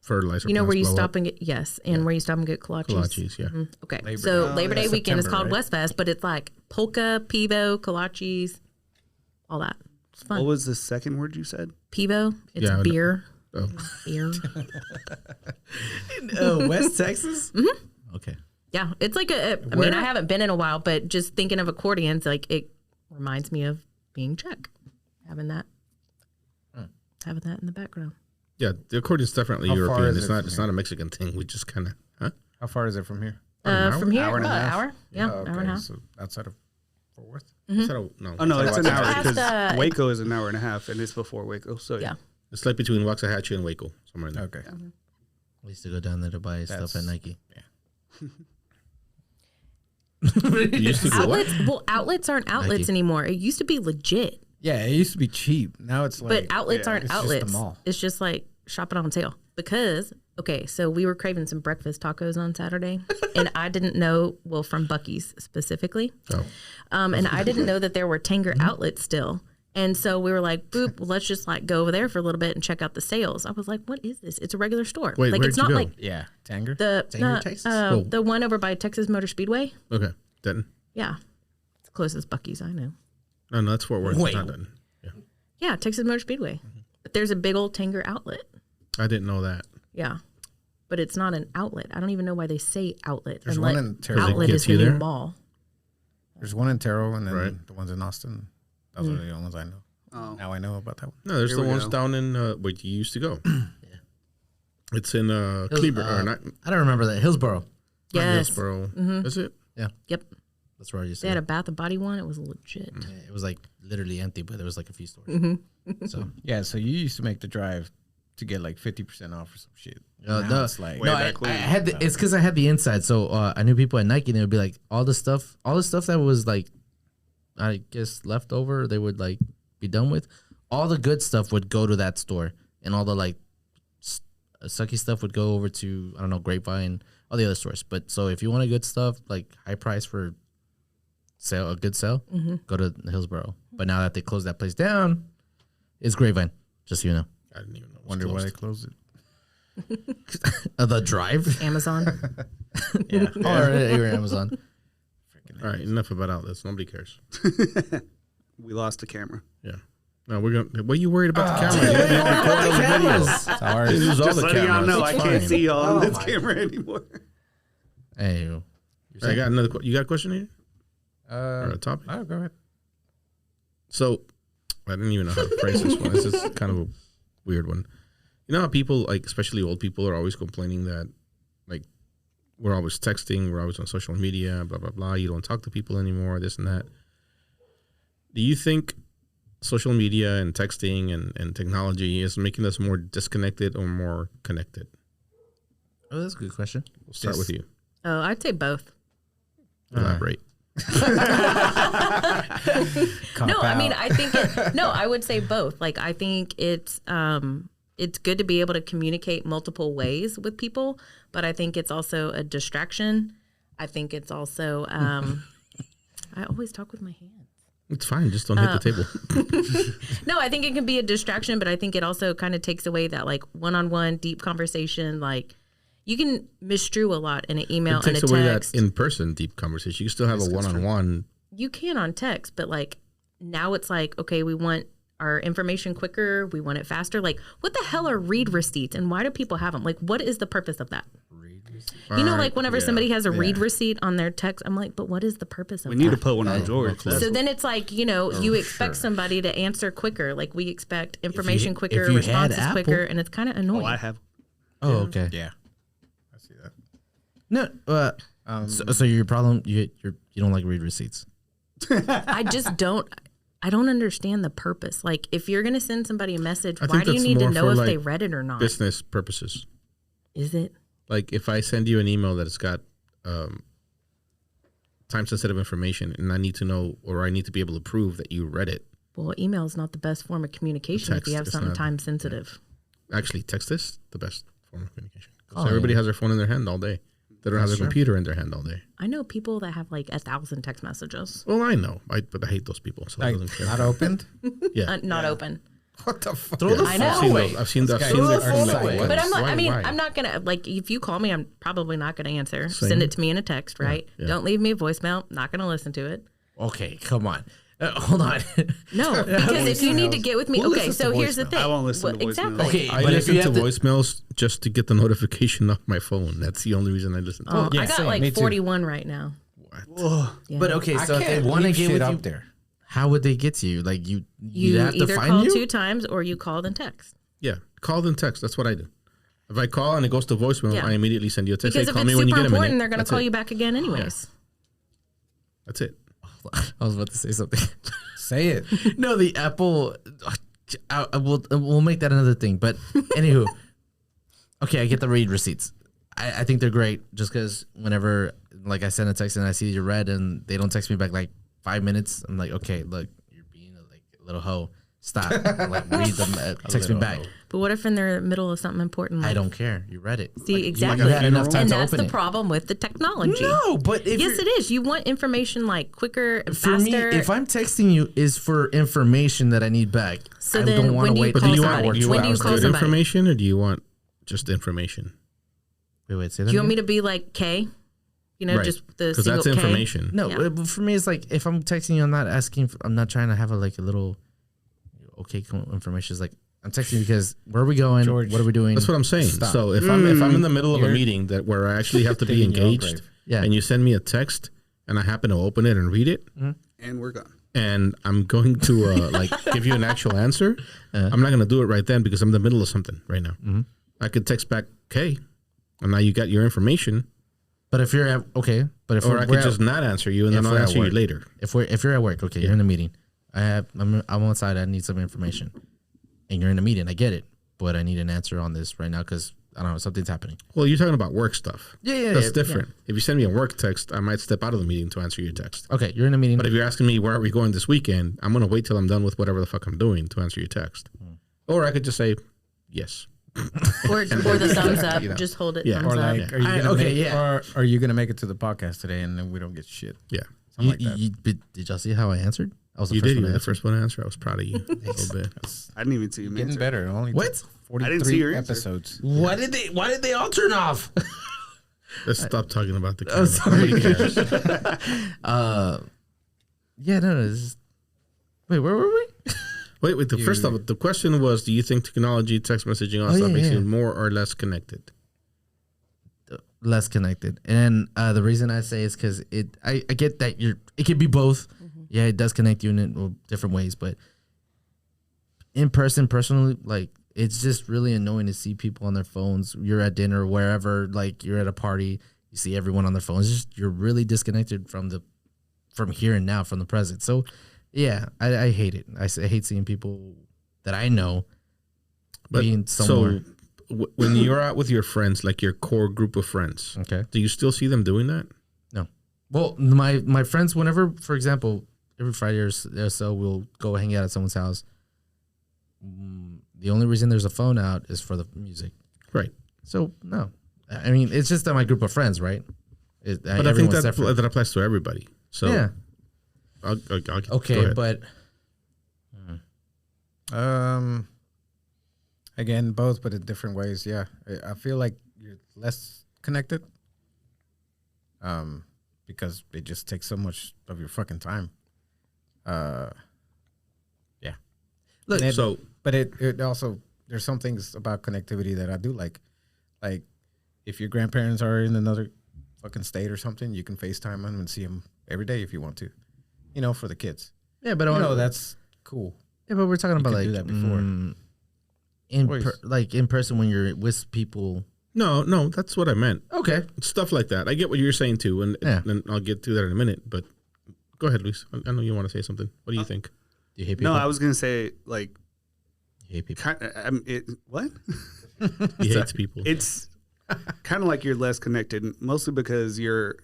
fertilizer. You know plants where you blow stop up. and get where you stop and get kolaches. Kolaches, yeah. Okay, Labor so Day. Labor Day That's weekend is September, called right? West Fest, but it's like polka, pivo, kolaches, all that. It's fun. What was the second word you said? Pivo, it's Yeah, I know. beer. Oh. Beer. West Texas? Mm-hmm. Okay. Yeah, it's like I mean, I haven't been in a while, but just thinking of accordions, like it reminds me of being Czech, having that in the background. Yeah, the accordion's definitely How far European. is It's it not. from It's here? not a Mexican thing. We just kind of. How far is it from here? From here, Hour and a about an half. hour. Yeah, Oh, hour and a half. So outside of Fort Worth. Is that no. Oh no, it's an hour Past, because Waco is an hour and a half, and it's before Waco. So Yeah. It's like between Waxahachie and Waco, somewhere in there. Okay. I used to go down there to buy stuff at Nike. You used to go what? Outlets aren't outlets Nike. anymore. It used to be legit, Yeah, it used to be cheap. Now it's like. but outlets aren't it's just the outlets. mall. It's just like shopping on sale. Because so we were craving some breakfast tacos on Saturday, and I didn't know. Well, from Buc-ee's specifically, Oh. and I didn't know that there were Tanger outlets still. And so we were like, boop, well, let's just like go over there for a little bit and check out the sales. I was like, what is this? It's a regular store. Wait, like where'd it's you not go? like Yeah, Tanger. Tanger, Texas? the one over by Texas Motor Speedway. Okay. Denton. Yeah. It's the closest Buc-ee's I know. No, that's Fort Worth. Wait. It's not Denton. Yeah. Yeah, Texas Motor Speedway. But there's a big old Tanger outlet. I didn't know that. Yeah. But it's not an outlet. I don't even know why they say outlet. There's unless one in Terrell. outlet Gets is the you new there? mall. There's one in Terrell, and then Right. the ones in Austin. Those are the only ones I know. Oh. Now I know about that one. No, there's Here the we ones go. down in where you used to go. It's in Hills- Cleburne, or not I don't remember that. Hillsboro. Yes. Hillsboro. Is it? Yep. That's where I used to They had go. a Bath and Body one. It was legit. Yeah, it was like literally empty, but there was like a few stores. So Yeah, so you used to make the drive to get like 50% off or some shit. Now no, it's like Way no, back I when. had the, it's because I had the inside. So I knew people at Nike, and they would be like, all the stuff that was like, I guess left over, they would like be done with. All the good stuff would go to that store, and all the like sucky stuff would go over to, I don't know, Grapevine, all the other stores. But so if you want a good stuff, like high price for sale, a good sale, go to Hillsboro. But now that they closed that place down, it's Grapevine. Just so you know, I didn't even know. It was wonder why they closed. closed it. the drive Amazon. Yeah. or Amazon. All right, enough about outlets. Nobody cares. We lost the camera. Yeah. No, we're gonna. What are you worried about the camera? You gotta record all the videos. Sorry. Use all Just the letting y'all cameras. know I It's can't fine. see y'all on this camera anymore. Hey, you. I got another. You got a question here or a Uh, topic? oh, go ahead. So, I didn't even know how to phrase this one. This is kind of a weird one. You know how people, like especially old people, are always complaining that, like, we're always texting, we're always on social media, blah blah blah. You don't talk to people anymore, this and that. Do you think social media and texting and technology is making us more disconnected or more connected? Oh, that's a good question. We'll start with you. Oh, I'd say both. Elaborate. No, I mean, I think I would say both. Like, I think it's good to be able to communicate multiple ways with people, but I think it's also a distraction. I think it's also, I always talk with my hands. It's fine. Just don't hit the table. No, I think it can be a distraction, but I think it also kind of takes away that like one-on-one deep conversation. Like, you can misstrew a lot in an email It and a takes away that text. in-person deep conversation. You can still have a one-on-one. You can on text, but like now it's like, okay, we want our information quicker. We want it faster. Like, what the hell are read receipts and why do people have them? Like, what is the purpose of that? You know, like whenever somebody has a read receipt on their text, I'm like, but what is the purpose of We that? need to put one on George. So then it's like, you know, you expect somebody to answer quicker. Like, we expect information quicker, if you had responses Apple- quicker, and it's kind of annoying. Oh, I have. Oh, okay. Yeah. I see that. No, so your problem, you don't like read receipts. I just don't. I don't understand the purpose. Like, if you're going to send somebody a message, I why think do you that's need to more know for, if like, they read it or not? business purposes. Is it? Like if I send you an email that it's got time-sensitive information, and I need to know, or I need to be able to prove that you read it. Well, email is not the best form of communication if Text you have is something not- time sensitive. Actually, text is the best form of communication. 'Cause Oh, everybody yeah. has their phone in their hand all day. They don't have their computer in their hand all day. I know people that have like 1,000 text messages, Well, I know, but I hate those people. So I Like, doesn't care. not opened? Yeah, not open. What the fuck? Throw the I know. I've seen away. those. I've seen guy their is phone like, like, what? But I'm not. why- I mean, why? I'm not gonna like. If you call me, I'm probably not gonna answer. Same. Send it to me in a text, right? yeah. Don't leave me a voicemail. Not gonna listen to it. Okay, come on. Hold on. No, because if you need to get with me, Who okay. listens So to here's the voicemail? thing. I won't listen to voicemails. Exactly. Okay, I but if listen you to have to, voicemails just to get the notification off my phone. That's the only reason I listen to it. yeah, I got same. Me like too. 41 right now. Yeah. but okay, I so if they can't want to leave get shit with up you, there. how would they get to you? Like you You have to either find call you. 2 times or you call and text. Yeah, call then text. That's what I do. If I call and it goes to voicemail, Yeah. I immediately send you a text. Because Hey, if call it's me when you super get a minute. important, they're going to That's call it. you back again anyways. That's it. I was about to say something. Say it. No, the Apple. We'll make that another thing. But anywho, okay, I get the read receipts. I think they're great. Just because whenever like I send a text and I see you read and they don't text me back like 5 minutes, I'm like, okay, look, you're being a little hoe. Stop. Like read them. Text me back. But what if in the middle of something important? I don't care. You read it. See, like, exactly. You had enough time and to that's open the it. problem with the technology. No, but if yes, it is. You want information like quicker and for faster. me, if I'm texting you, is for information that I need back. So I then don't want when to do you wait. But call do you somebody? want, When do you call good somebody? information or do you want just information? Wait, say that. Do you want me again? to be like K? You know, Right. just the Because single that's K? information. No, Yeah. for me, it's like if I'm texting you, I'm not asking. I'm not trying to have a little okay information. It's like I'm texting you because where are we going? George, what are we doing? That's what I'm saying. Stop. So if I'm in the middle of a You're meeting that where I actually have to be digging your own engaged, grave. Yeah. and you send me a text and I happen to open it and read it, And we're gone. and I'm going to like give you an actual answer, I'm not going to do it right then because I'm in the middle of something right now. I could text back, "Okay," and now you got your information, But if you're at but if or we're I could at- just not answer you and if then I'll we're at answer you work. later. if you're at work, okay, you're in a meeting. I'm outside. I need some information, and you're in a meeting. I get it, but I need an answer on this right now because I don't know, something's happening. Well, you're talking about work stuff. Yeah, That's different. If you send me a work text, I might step out of the meeting to answer your text. Okay, you're in a meeting. But if you're asking me where are we going this weekend, I'm going to wait till I'm done with whatever the fuck I'm doing to answer your text. Or I could just say yes. Or the thumbs up. You know. Just hold it. Yeah. Thumbs Or up. like, are you gonna okay, make, yeah. or are you gonna make it to the podcast today and then we don't get shit? Yeah. Something like that. Did y'all see how I answered? I was the You first did. You one were to the first one to answer. I was proud of you a little bit. I didn't even see you Getting answer. better. Only What? 43 I didn't see your answer. episodes. Why did they all turn off? Let's stop talking about the Oh, camera. sorry. Nobody cares. Yeah, no. This is, wait, where were we? Wait. First off, the question was, do you think technology, text messaging, all that stuff makes you more or less connected? Less connected, and the reason I say is because I get that it could be both. Yeah, it does connect you in different ways, but in person, personally, like it's just really annoying to see people on their phones. You're at dinner, or wherever, like you're at a party, you see everyone on their phones. It's just you're really disconnected from here and now, from the present. So, yeah, I hate it. I hate seeing people that I know being somewhere. So when you're out with your friends, like your core group of friends, Okay. do you still see them doing that? No. Well, my friends, whenever, for example, every Friday or so, we'll go hang out at someone's house. The only reason there's a phone out is for the music. Right. So, no. I mean, it's just that my group of friends, right? But I think that applies to everybody. So yeah. I'll Okay, go ahead. but Again, both, but in different ways. Yeah, I feel like you're less connected. Because it just takes so much of your fucking time. Yeah. look, But it also, there's some things about connectivity that I do like. Like, if your grandparents are in another fucking state or something, you can FaceTime them and see them every day if you want to. You know, for the kids. yeah, but That's cool. yeah, but we're talking about could like do that before. in person when you're with people. No, that's what I meant. Okay. Stuff like that. I get what you're saying too, and I'll get to that in a minute. But go ahead, Luis. I know you want to say something. What do you think? Do you hate people? No, I was gonna say like, You hate people. what? He hates people. It's kind of like you're less connected, mostly because you're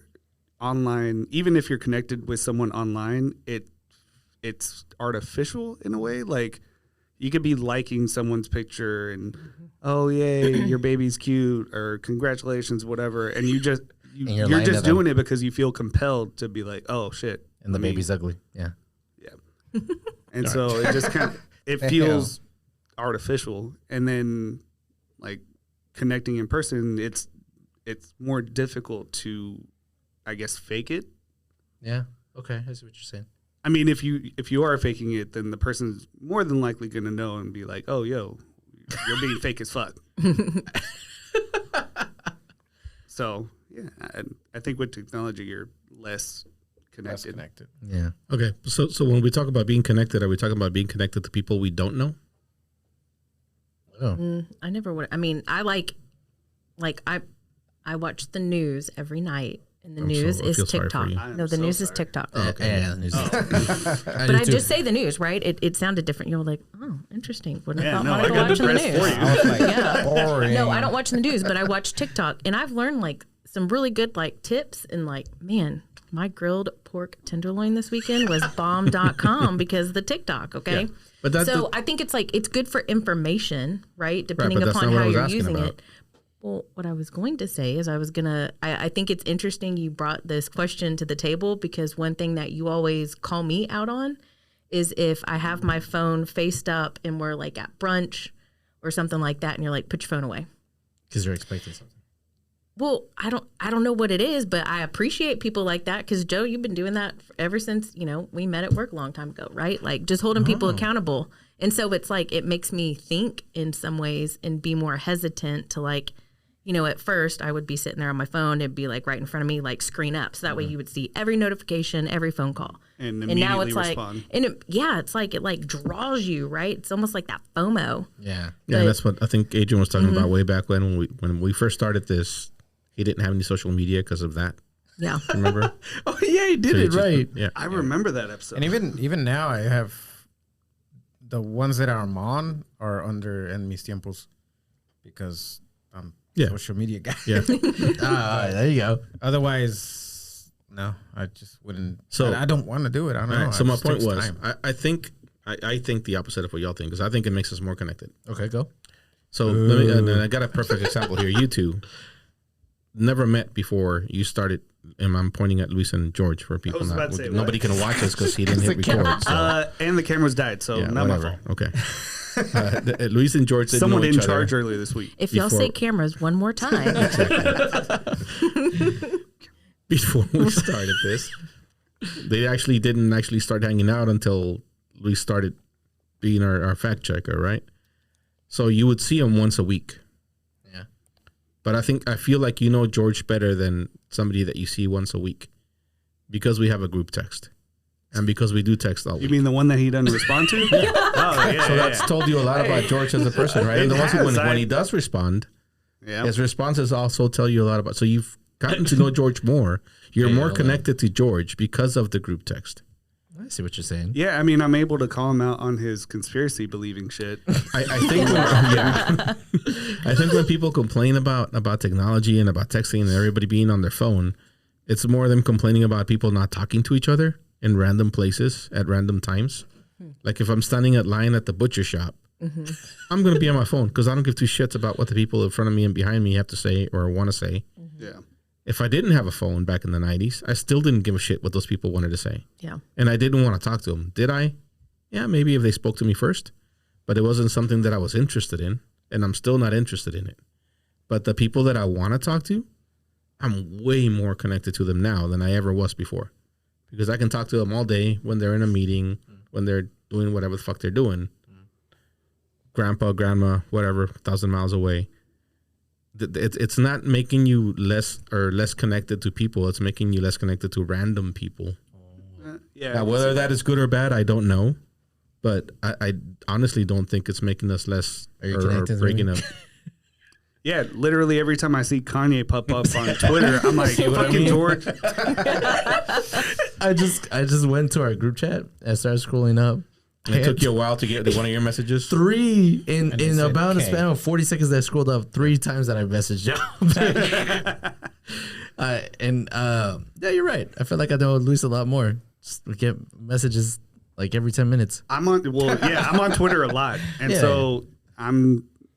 online. Even if you're connected with someone online, it's artificial in a way. Like you could be liking someone's picture and oh yay, your baby's cute or congratulations, whatever, and you're you're just lying to them. doing it because you feel compelled to be like, oh shit, And the baby's ugly. Yeah. yeah, and so it just kind of it feels artificial, and then like connecting in person, it's more difficult to, I guess, fake it. Yeah. Okay. I see what you're saying. I mean, if you are faking it, then the person's more than likely going to know and be like, "Oh, yo, you're being fake as fuck." So, yeah, I think with technology, you're less connected. Yeah. Okay, so when we talk about being connected, are we talking about being connected to people we don't know? Oh. I never would. I mean, I watch the news every night, in the news is TikTok. No, the news is TikTok. Yeah. But I just say the news, right? It sounded different. You're like, oh, interesting. Wouldn't have thought I Monica got watching the depressed news. for you. I was like, Yeah. boring. No, I don't watch the news, but I watch TikTok, and I've learned like some really good like tips and like, man, my grilled pork tenderloin this weekend was bomb.com because of the TikTok. Okay. Yeah. But so I think it's like, it's good for information, right? Depending but that's upon not what how I was you're asking using about. it. Well, what I was going to say is I think it's interesting you brought this question to the table because one thing that you always call me out on is if I have my phone faced up and we're like at brunch or something like that and you're like, put your phone away. Because you're expecting something. Well, I don't know what it is, but I appreciate people like that because Joe, you've been doing that ever since, we met at work a long time ago, right? Like just holding people accountable. And so it's like, it makes me think in some ways and be more hesitant to like, at first I would be sitting there on my phone. It'd be like right in front of me, like screen up. So that way you would see every notification, every phone call. And now it's respond. like, it's like, it like draws you, right? It's almost like that FOMO. Yeah. Yeah, But- that's what I think Adrian was talking about way back when we first started this. He didn't have any social media because of that. Yeah. Remember? Oh, yeah, he did So he it just- right. Yeah. I remember that episode. And even now, I have the ones that I'm on are under En Mis Tiempos because I'm Yeah. social media guy. Yeah. There you go. Otherwise, no, I just wouldn't. So- I don't want to do it. I don't All know. right, so It my just point takes was, time. I think the opposite of what y'all think because I think it makes us more connected. Okay, go. So let me, and I got a perfect example here. You two never met before you started, and I'm pointing at Luis and George for people was not. about to say, Nobody what? can watch us because he didn't hit record. So, and the cameras died, so yeah, not my whatever. fault. Okay. Luis and George didn't Someone know in each other. charge earlier this week. If y'all say Before- cameras one more time, Before we started this, they actually didn't start hanging out until Luis started being our fact checker, right? So you would see him once a week. Yeah. But I feel like you know George better than somebody that you see once a week because we have a group text and because we do text all You week. mean the one that he doesn't respond to? Oh, yeah. So that's told you a lot about George as a person, right? And the ones who, has. when he does respond, yeah. his responses also tell you a lot about. So you've gotten to know George more. You're more connected to George because of the group text. I see what you're saying. Yeah, I mean, I'm able to call him out on his conspiracy believing shit. I think I think when people complain about technology and about texting and everybody being on their phone, it's more them complaining about people not talking to each other in random places at random times. Like if I'm standing at line at the butcher shop, I'm going to be on my phone because I don't give two shits about what the people in front of me and behind me have to say or want to say. Yeah. If I didn't have a phone back in the 90s, I still didn't give a shit what those people wanted to say. yeah. And I didn't want to talk to them. Did I? Yeah, maybe if they spoke to me first, but it wasn't something that I was interested in, and I'm still not interested in it. But the people that I want to talk to, I'm way more connected to them now than I ever was before because I can talk to them all day when they're in a meeting, when they're doing whatever the fuck they're doing. Grandpa, grandma, whatever, 1,000 miles away. It's not making you less connected to people. It's making you less connected to random people. Yeah. Now, whether that is good or bad, I don't know. But I honestly don't think it's making us less Are you or connected to breaking me? up. Yeah, literally every time I see Kanye pop up on Twitter, I'm like, fucking George. I just went to our group chat and started scrolling up. And it took you a while to get one of your messages. Three in said, about a "Okay." span of 40 seconds. I scrolled up 3 times that I messaged you. Yeah, you're right. I feel like I know Luis a lot more. We get messages like every 10 minutes. I'm on Twitter a lot. And Yeah. so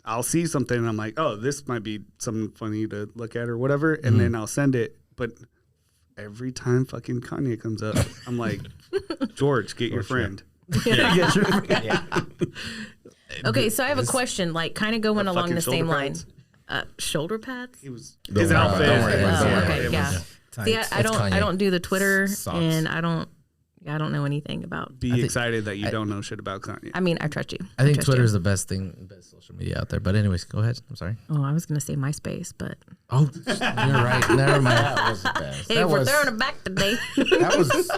I'll see something and I'm like, oh, this might be something funny to look at or whatever. And then I'll send it. But every time fucking Kanye comes up, I'm like, George, get your friend. Okay, so I have a question, like kind of going along fucking the same shoulder line. pads? Shoulder pads? He was Don't his worry outfit. about it. Don't worry was- about it. Okay, it yeah. was- See, I It's don't Kanye. do the Twitter, Socks. and I don't know anything about. Be excited that you don't know shit about Kanye. I mean, I trust you. I think trust Twitter you. is the best social media out there. But anyways, go ahead. I'm sorry. Oh, I was gonna say MySpace, but Oh, you're right. Never mind. That was the best. hey, that we're was, throwing it back today.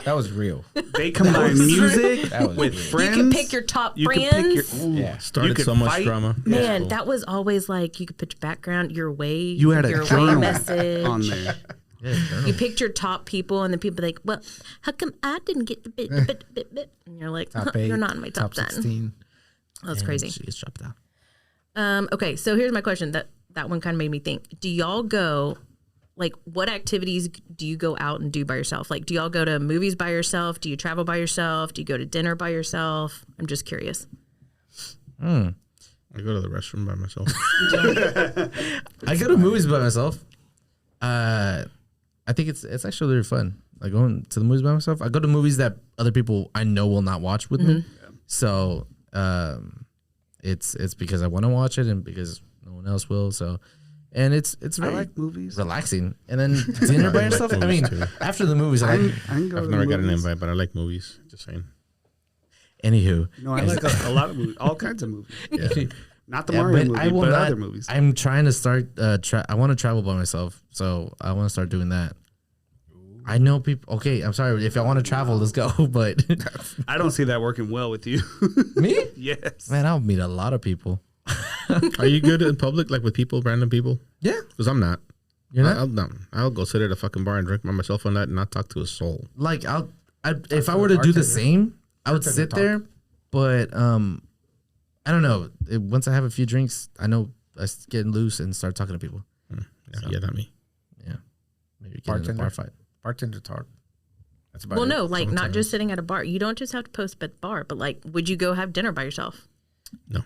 that was real. They combine music That was with real. friends. You can pick your top You can friends. pick your, Yeah. Started could so much fight. drama. Man, that was always like you could put your background, your way, You had a your way journal message on there. Yeah, journal. You picked your top people, and then people are like, well, how come I didn't get the bit? And you're like, Top 8, you're not in my top 10. 16. That's And crazy. She gets dropped out. Okay, so here's my question. That one kind of made me think. Do y'all go, like, what activities do you go out and do by yourself? Like, do y'all go to movies by yourself? Do you travel by yourself? Do you go to dinner by yourself? I'm just curious. I go to the restroom by myself. I go to movies by myself. I think it's actually really fun. Like going to the movies by myself. I go to movies that other people I know will not watch with me. So it's because I want to watch it and because no one else will. So, and it's I very like movies. relaxing. And then dinner by yourself. I mean, movies, too. after the movies, I can go I've to never got an movies. invite, but I like movies. Just saying. anywho. No, I like a lot of movies, all kinds of movies. Not the Mario movie, I will but not, other movies. I'm trying to start. I want to travel by myself, so I want to start doing that. I know people. Okay, I'm sorry if I want to travel, let's go. But I don't see that working well with you. me, Yes. man, I'll meet a lot of people. Are you good in public, like with people, random people? Yeah, Because I'm not. you're not. I'll go sit at a fucking bar and drink by myself on that and not talk to a soul. Like if I were to do the same, I would sit there. But I don't know. Once I have a few drinks, I know I get loose and start talking to people. Yeah, not me. Yeah, maybe get in a bar fight. Bartender talk. That's about Well, it. no, like not Sometimes. just sitting at a bar. You don't just have to post at the bar, but like, would you go have dinner by yourself? No.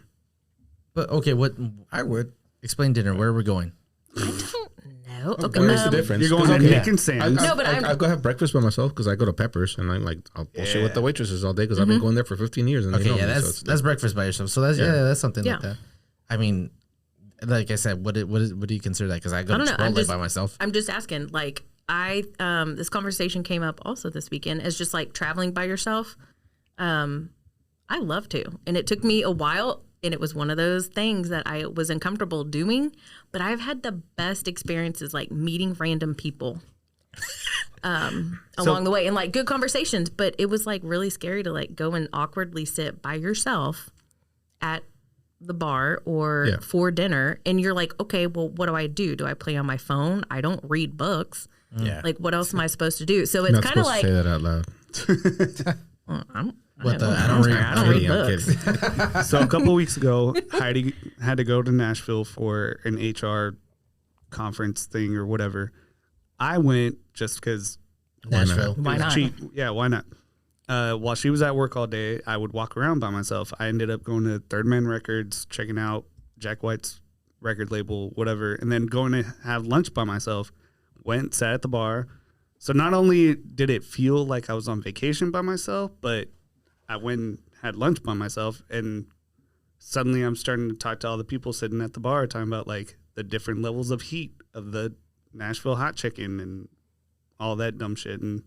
But okay, what? I would. Explain dinner. Where are we going? No. Okay. Where's the difference? You're going to 'Cause Nick and Sam's. No, but I'll go have breakfast by myself because I go to Peppers and I'll bullshit with the waitresses all day because I've been going there for 15 years. And they Okay, know yeah, me, so that's it's breakfast by yourself. So that's that's something Yeah. like that. I mean, like I said, what do you consider that? Because I go I to don't know, I'm Chipotle just- by myself. I'm just asking. Like, this conversation came up also this weekend as just like traveling by yourself. I love to, and it took me a while, and it was one of those things that I was uncomfortable doing. But I've had the best experiences, like meeting random people along the way, and like good conversations. But it was like really scary to like go and awkwardly sit by yourself at the bar or for dinner, and you're like, okay, well, what do I do? Do I play on my phone? I don't read books. Yeah. Like, what else am I supposed to do? So it's not kind of supposed like, to say that out loud. What the? I don't read. I don't read I'm books. kidding. So a couple weeks ago, Heidi had to go to Nashville for an HR conference thing or whatever. I went just because Nashville. Why not? cheap. Yeah, why not? While she was at work all day, I would walk around by myself. I ended up going to Third Man Records, checking out Jack White's record label, whatever, and then going to have lunch by myself. Went, sat at the bar. So not only did it feel like I was on vacation by myself, but I went and had lunch by myself, and suddenly I'm starting to talk to all the people sitting at the bar, talking about like the different levels of heat of the Nashville hot chicken and all that dumb shit, and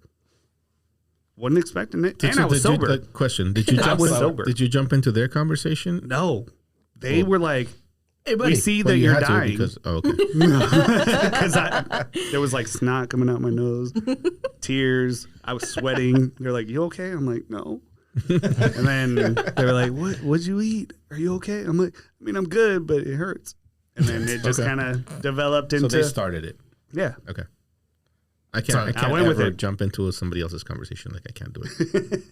wasn't expecting it. And I was sober. Question: Did you I jump? was sober. Did you jump into their conversation? No, they were like, Hey, buddy. "We see Well, that you you're had to dying." because okay. Because there was like snot coming out my nose, tears. I was sweating. They're like, "You okay?" I'm like, "No." And then they were like, "What'd you eat? Are you okay?" I'm like, "I mean, I'm good, but it hurts." And then it just Okay. kind of developed So into they started it. yeah. Okay. I can't I went with ever it. jump into somebody else's conversation. Like I can't do it.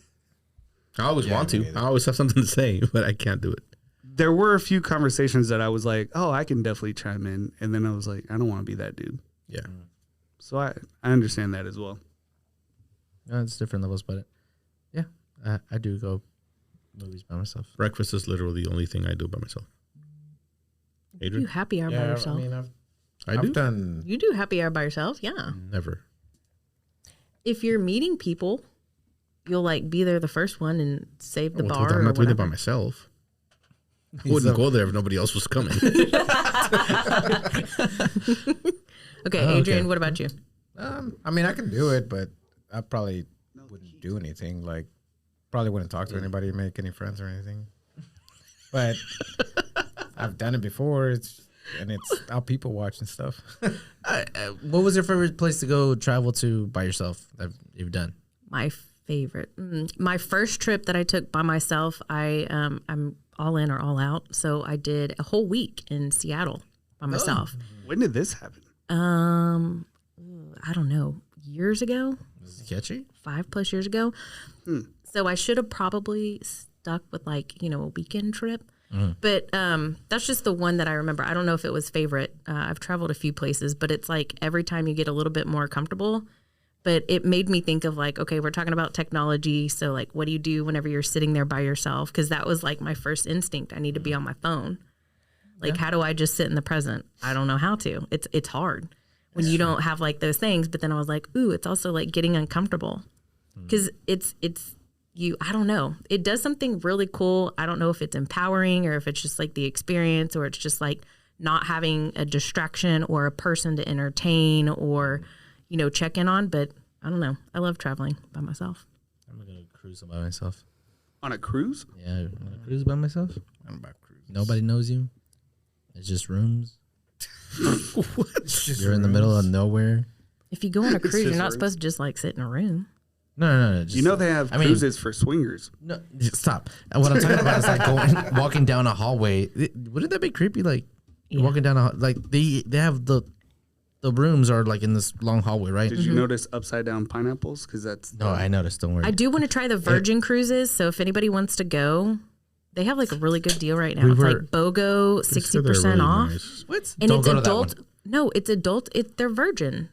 I always want me to. neither. I always have something to say, but I can't do it. There were a few conversations that I was like, "Oh, I can definitely chime in," and then I was like, "I don't want to be that dude." Yeah. So I understand that as well. It's different levels, but yeah, I do go movies by myself. Breakfast is literally the only thing I do by myself. You Adrian, happy hour by Yeah, yourself. I mean, I I've do. done. You do happy hour by yourself, yeah. Never. If you're meeting people, you'll like be there the first one and save the Well, bar. I'm or not doing it whatever. by myself. I wouldn't go there if nobody else was coming. Okay, Oh, Adrian, okay. what about you? I mean, I can do it, but I probably wouldn't do anything. Like, probably wouldn't talk to anybody, make any friends or anything. But I've done it before. It's how people watch and stuff. What was your favorite place to go travel to by yourself that you've done? My favorite, my first trip that I took by myself. I'm all in or all out. So I did a whole week in Seattle by myself. When did this happen? I don't know, years ago, Is it catchy? 5+ years ago. So I should have probably stuck with like, a weekend trip. But that's just the one that I remember. I don't know if it was favorite. I've traveled a few places, but it's like every time you get a little bit more comfortable. But it made me think of like, okay, we're talking about technology. So like, what do you do whenever you're sitting there by yourself? Because that was like my first instinct. I need to be on my phone. Like, how do I just sit in the present? I don't know how to. It's hard when you don't have like those things. But then I was like, ooh, it's also like getting uncomfortable because it's you. I don't know. It does something really cool. I don't know if it's empowering or if it's just like the experience or it's just like not having a distraction or a person to entertain or, check in on. But I don't know. I love traveling by myself. I'm going to cruise by myself. On a cruise? Yeah, I'm going to cruise by myself. I'm about cruises. Nobody knows you. It's just rooms. Just You're in the middle of nowhere. If you go on a cruise, you're just not rooms. supposed to just like sit in a room. No. Just, They have I mean- cruises for swingers. No, just stop. And what I'm talking about is like walking down a hallway. Wouldn't that be creepy? Like you're walking down like they have the rooms are like in this long hallway, right? Did you notice upside down pineapples? Because that's No, I noticed. Don't worry. I do want to try the Virgin cruises. So if anybody wants to go, they have like a really good deal right now. We It's were- like BOGO, They 60% said they're really off. nice. What? And Don't it's go to that adult. one. No, it's adult. They're Virgin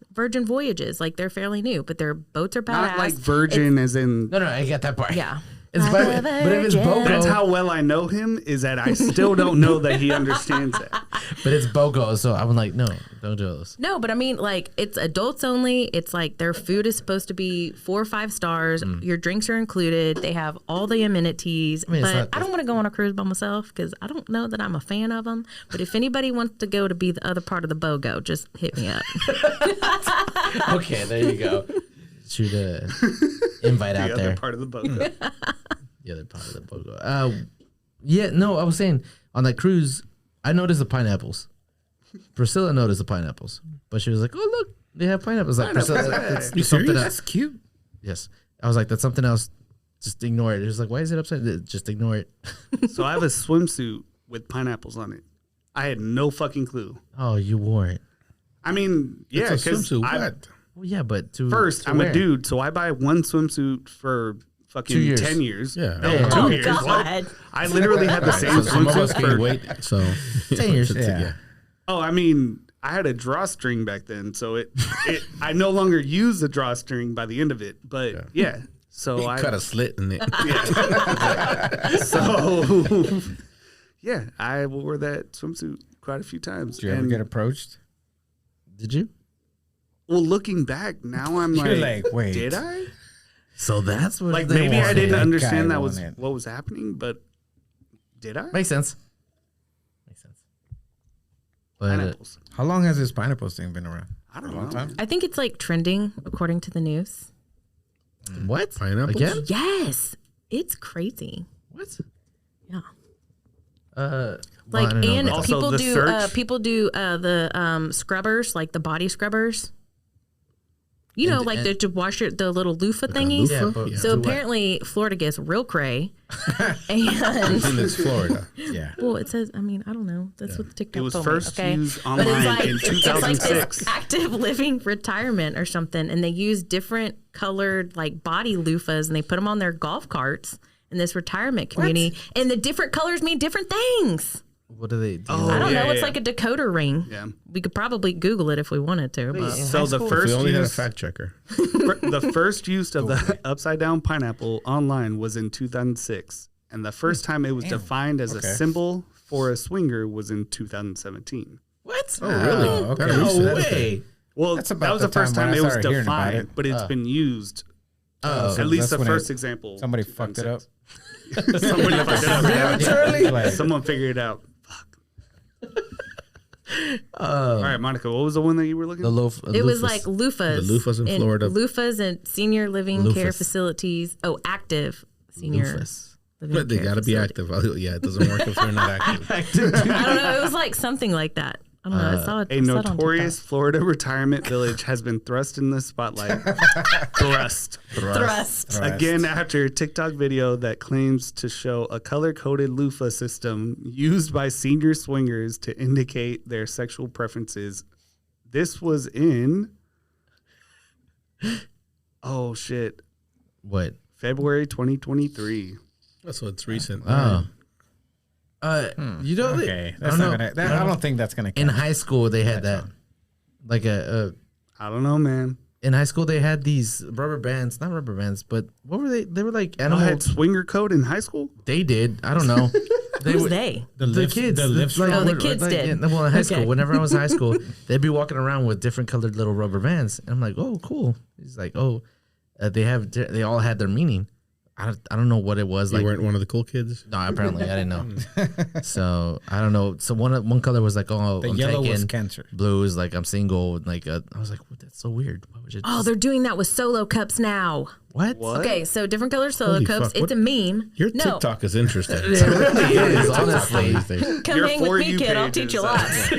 voyages. Like they're fairly new, but their boats are badass. not like virgin as in. No, I get that part. Yeah. It's but if it's BOGO, That's how well I know him, is that I still don't know that he understands it. but it's BOGO, so I'm like, no, don't do those. No, but I mean, like, it's adults only. It's like their food is supposed to be 4 or 5 stars. Your drinks are included. They have all the amenities. mean, it's but not- I don't want to go on a cruise by myself because I don't know that I'm a fan of them. But if anybody wants to go to be the other part of the BOGO, just hit me up. Okay, there you go. Shoot a invite The out other there. part of the boat. The other part of the BOGO. Yeah, no, I was saying on that cruise, I noticed the pineapples. Priscilla noticed the pineapples, but she was like, "Oh, look, they have pineapples." Like Priscilla, that's You something serious? else. That's cute. Yes, I was like, "That's something else. Just ignore it." She was like, "Why is it upside down?" Just ignore it. So I have a swimsuit with pineapples on it. I had no fucking clue. Oh, you wore it. I mean, yeah, It's a because swimsuit. What? Well, yeah, but to first, to I'm wear. a dude, so I buy one swimsuit for fucking 2 years. 10 years. Yeah. No, Yeah. 2 Oh, years. God. I literally had the same So some of us swimsuit can for. wait. So 10 years. Yeah. Oh, I mean, I had a drawstring back then, so it I no longer use the drawstring by the end of it. But yeah, so I cut a slit in it. so yeah, I wore that swimsuit quite a few times. Did you ever And, get approached? Did you? well, looking back now, I'm You're like, like, wait. did I? So that's what Like they maybe I wanted. didn't That understand guy that was wanted. what was happening, but did I? Makes sense. Makes sense. But Pineapples. How long has this pineapples thing been around? I don't A know. long time. I think it's like trending according to the news. what? Pineapples? Again? Yes. It's crazy. What? Yeah. Well, Like, I don't know and about Also, the search- people do the scrubbers, like the body scrubbers. You know, And- like and- to wash the little loofah thingies. Yeah, but Yeah. So to what? apparently Florida gets real cray. I And think it's Florida. Yeah. well, it says, I mean, I don't know. That's what the TikTok It was told me, first okay? used But it's online like in it's like 2006. this active living retirement or something, and they use different colored like body loofahs, and they put them on their golf carts in this retirement community, and the different colors mean different things. What do they do? Oh, I don't yeah, know. It's yeah. like a decoder ring. Yeah. We could probably Google it if we wanted to. But So the If first we only had a use, fact checker. the first use of the upside down pineapple online was in 2006, and the first time it was defined as a symbol for a swinger was in 2017. What? Oh, really? okay. That makes No sense. way. Well, That's that about was the the first time time when it I was started hearing about defined, it. but it's been used. Oh, So At least that's the when first example. Somebody fucked it up. Somebody fucked it up. Yeah. Literally? Someone figured it out. Fuck. All right, Monica, what was the one that you were looking the at? loaf. it was like loofahs. The loofahs in Florida. Loofahs and senior living care Loofahs. facilities. Oh, active senior Loofahs. living But they care got to be facility. active. Yeah, it doesn't work if they're not active. I don't know. It was like something like that. I don't know. I saw it. A I saw it on notorious TikTok. Florida retirement village has been thrust in the spotlight. Thrust. Thrust. Again, after a TikTok video that claims to show a color-coded loofah system used by senior swingers to indicate their sexual preferences. This was in Oh shit! What? February 2023. So it's recent. Oh. You know, Okay, I that's don't not know. gonna. I don't think that's gonna. In count. high school, they had that. Like I don't know, man. in high school, they had these rubber bands, not rubber bands, but what were they? They were like I animal. had swinger code in high school. They did. I don't know. Who's were- they? The kids. the lift like, Oh, the what- kids like, did. Well, in high school, Okay. whenever I was in high school, they'd be walking around with different colored little rubber bands, and I'm like, oh, cool. He's like, oh, they all had their meaning. I don't know what it was. You Like, weren't one of the cool kids? no, apparently I didn't know. So I don't know. So one color was like, oh, the I'm yellow was taken. cancer. Blue is like I'm single. Like I was like, what? That's so weird. Why would you? Oh, they're doing that with solo cups now. what? What? Okay, so different color solo Holy cups. fuck, It's what- a meme. Your no. TikTok is interesting. It really is, honestly. These days. Come Your hang For with me, You kid. I'll page teach is, you lots.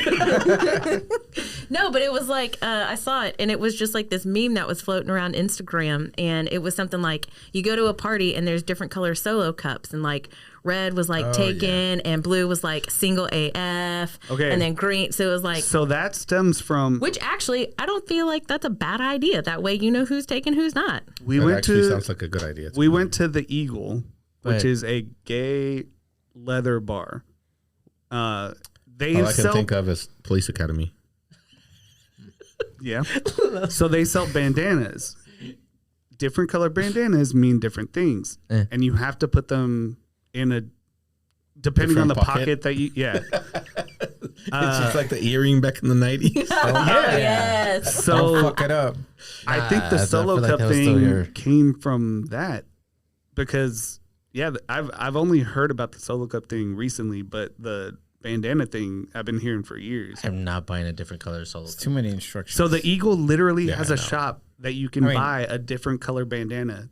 No, but it was like I saw it, and it was just like this meme that was floating around Instagram, and it was something like you go to a party and there's different color solo cups, and like red was like taken, and blue was like single AF, Okay. and then green. So it was like, So that stems from which actually I don't feel like that's a bad idea. That way you know who's taken, who's not. we That went actually to sounds like a good idea. we went to the Eagle, which Right. is a gay leather bar. They All I can sell think of is Police Academy. yeah. So they sell bandanas. Different color bandanas mean different things, and you have to put them in a depending on the Different pocket pocket? that you yeah. It's just like the earring back in the 90s. Yes. So Don't fuck it up. I think the I solo feel like cup that was still thing your- came from that because I've only heard about the solo cup thing recently, but the bandana thing I've been hearing for years. I'm not buying a different color solo. Too many instructions. So the Eagle literally Yeah, has I a know. shop that you can I mean- buy a different color bandana.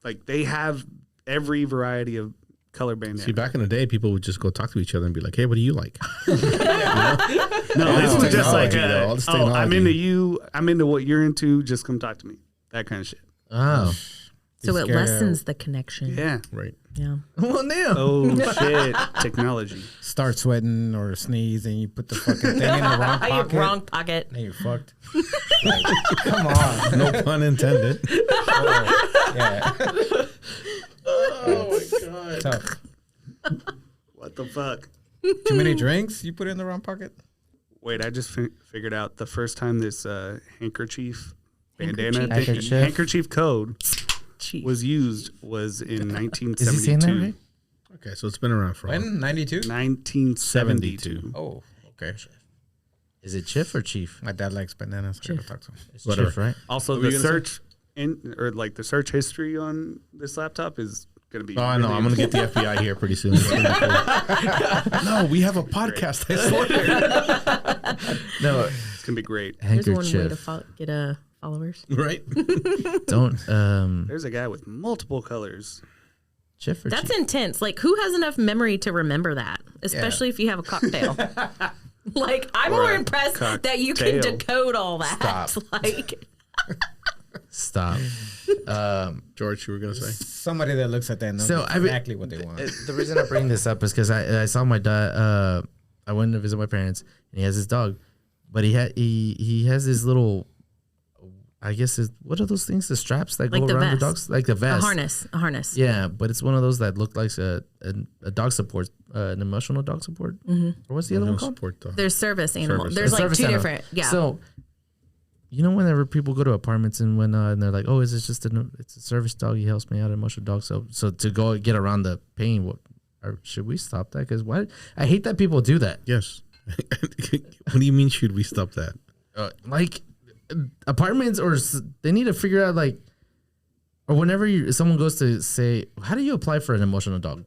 Like they have every variety of color bandana. See, back in the day, people would just go talk to each other and be like, hey, what do you like? No, this was just like, technology, though. All this oh, I'm technology. into you. I'm into what you're into. Just come talk to me. That kind of shit. Oh, So it scared of- lessens the connection. Yeah. Right. Yeah. well, now. Oh shit. Technology. Start sweating or sneeze, and you put the fucking thing in the wrong pocket. Wrong pocket. Then you're fucked. Like, come on. No pun intended. Yeah. Oh my god. Tough. What the fuck? Too many drinks? You put it in the wrong pocket? Wait, I just figured out the first time this handkerchief bandana Handkerchief. thing, handkerchief code Chief. was used was in Is he saying that 1972. right? Okay, so it's been around for a while. When? 92? 1972. Oh, okay. Is it Chief or Chief? My dad likes bananas. I gotta talk to him. It's Whatever. Chief, right? Also, What were the you gonna search the search history on this laptop is going to be. Oh, I know. really I'm going to get the FBI here pretty soon. It's gonna be cool. No, we have a podcast. I swear. No, It's going to be great. There's one way to handkerchief. get followers. Right? Don't There's a guy with multiple colors. Chief or That's Chief? intense. Like, who has enough memory to remember that? Especially if you have a cocktail. Like, I'm Or more a impressed that you can cocktail. decode all that. Stop. Like, Stop. George, you were going to say? Somebody that looks at that knows So, I mean- exactly what they want. The reason I bring this up is because I saw my dad. I went to visit my parents, and he has his dog, but he has his little. I guess what are those things? The straps that Like go the around the vest. dogs, like the a vest. harness. Yeah, but it's one of those that look like a dog support, an emotional dog support. Or what's the other one called? Support dog. There's service animal. Service. There's A like service two animal. different. Yeah. So, you know, whenever people go to apartments and whatnot, and they're like, "Oh, is this just it's a service dog? He helps me out, an emotional dog." So to go get around the pain, or should we stop that? Because why? I hate that people do that. Yes. What do you mean, should we stop that? Like apartments, or they need to figure out like, or whenever someone goes to say, "How do you apply for an emotional dog?"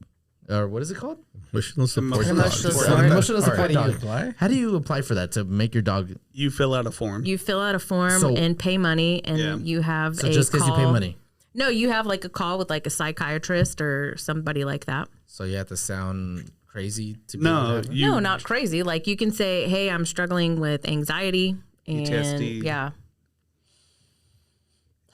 Or what is it called? Emotional support Emotional dog. support. Emotional support How do you dog. apply? How do you apply for that to make your dog? You fill out a form. you fill out a form So- and pay money, and Yeah. you have So a just because you pay call- money, No, you have like a call with like a psychiatrist or somebody like that. so you have to sound crazy to be No, able to- you No, not crazy. Like you can say, "Hey, I'm struggling with anxiety." And PTSD. yeah,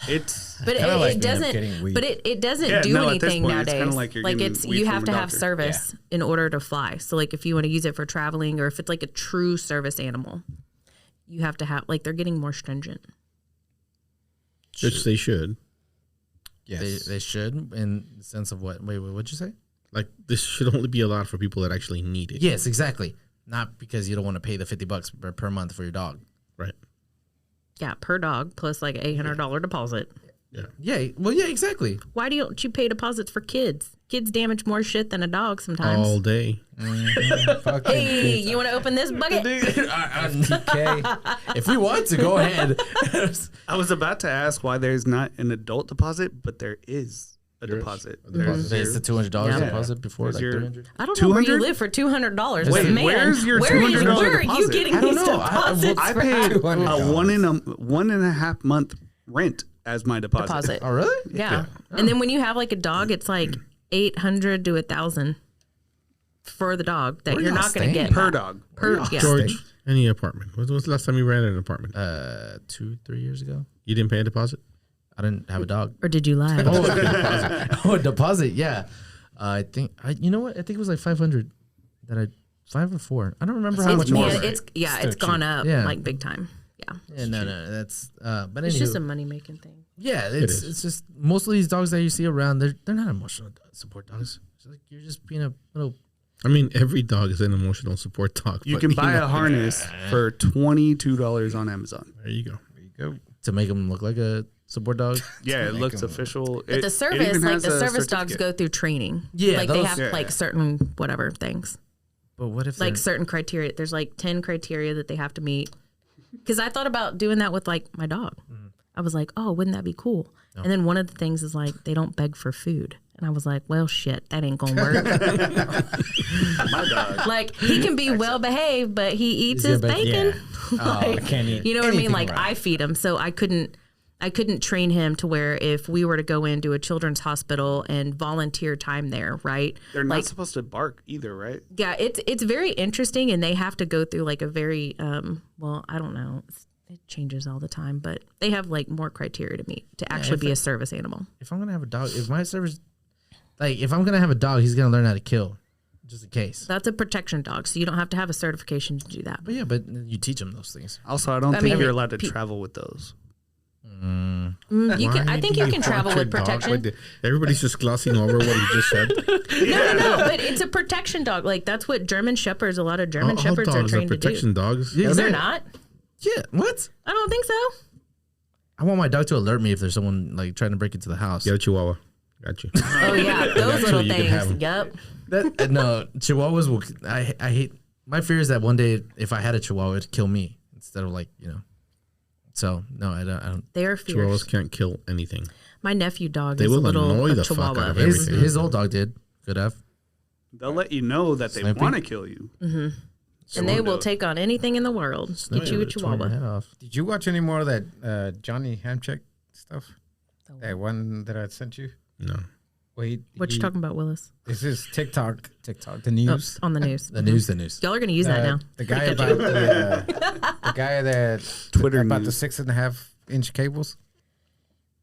It's but Kinda like it me, I'm doesn't. getting weed. But it doesn't Yeah, do no, at this anything point, it's nowadays. kinda like you're getting it's weed you from have a to have doctor. service in order to fly. So like if you want to use it for traveling or if it's like a true service animal, you have to have like they're getting more stringent. Which they should. Yes. They should, in the sense of what? Wait, what'd you say? Like, this should only be allowed for people that actually need it. Yes, exactly. Not because you don't want to pay the $50 per month for your dog. Right. Yeah, per dog plus like $800 deposit. Yeah. Well, yeah, exactly. Why don't you pay deposits for kids? Kids damage more shit than a dog sometimes. All day. Hey, you want to open this bucket? If we want to, go ahead. I was about to ask why there's not an adult deposit, but there is a deposit. It's the $200 Yeah. deposit before like Your- $300. I don't know where you 200? live for $200. Wait, but man, where's your where $200 are you deposit? getting I don't these know. deposits? I for? paid a $200. 1.5 month rent as my deposit. Oh, really? Yeah. And then when you have like a dog, it's like $800 to $1,000 for the dog that Where you're y'all not going to staying? get Per back. dog. Per yeah. George, any apartment. When was the last time you rented an apartment? 2-3 years ago. You didn't pay a deposit? I didn't have a dog. Or did you lie? Oh, a deposit. Yeah. I think, you know what? I think it was like 500 that I, 5 or 4. I don't remember how much Yeah, more. it's gone up Yeah. like big time. Yeah. Yeah, no, that's, but It's anywho, just a money making thing. yeah, is. it's just, most of these dogs that you see around, they're not emotional support dogs. It's like you're just being a little, I mean, every dog is an emotional support dog. You but, can buy know, a harness for $22 on Amazon. There you go. to make them look like a support dog. Yeah, it looks official. But the service, like the service dogs go through training. Yeah, Like they those- have like certain whatever things. But what if Like they're- certain criteria. There's like 10 criteria that they have to meet. Because I thought about doing that with like my dog. I was like, oh, wouldn't that be cool? And then one of the things is like they don't beg for food. And I was like, well, shit, that ain't gonna work. My dog. Like he can be well behaved, but he eats He's his gonna be- bacon. I can't eat You know what I mean? anything Like right. I feed him, so I couldn't train him to where if we were to go into a children's hospital and volunteer time there, right? They're not like, supposed to bark either, right? yeah, it's very interesting, and they have to go through like a very well, I don't know, it changes all the time, but they have like more criteria to meet to actually be a service animal. if I'm gonna have a dog, if my service, like if I'm gonna have a dog, he's gonna learn how to kill, just in case. That's a protection dog, so you don't have to have a certification to do that. But yeah, but you teach him those things. Also, I don't I think mean, you're allowed to travel with those. You can, I think you can travel with protection. Everybody's just glossing over what he just said. No, but it's a protection dog. Like that's what German shepherds. A lot of German All shepherds are dogs trained to protection do. dogs. Yeah, No, they're exactly. not. Yeah, what? I don't think so. I want my dog to alert me if there's someone like trying to break into the house. Get a chihuahua. Got you. Oh yeah, those little you can have things. 'em. Yep. That, no, Chihuahuas will. I hate. My fear is that one day if I had a Chihuahua, it'd kill me instead of like So no, I don't. They are fierce. Chihuahuas can't kill anything. My nephew dog They is a will little annoy a the fuck Chihuahua. out of His everything. his old dog did. Could have. They'll let you know that they Snippy? want to kill you. And they will take on anything in the world. Get you a Tore my Chihuahua. head off. Did you watch any more of that Johnny Hamchick stuff? That one that I sent you? No. Wait, What you talking about, Willis? This is TikTok, the Oh, news. on the news. The news. Y'all are gonna use that now. The guy about the guy that Twitter about news. the 6.5-inch cables.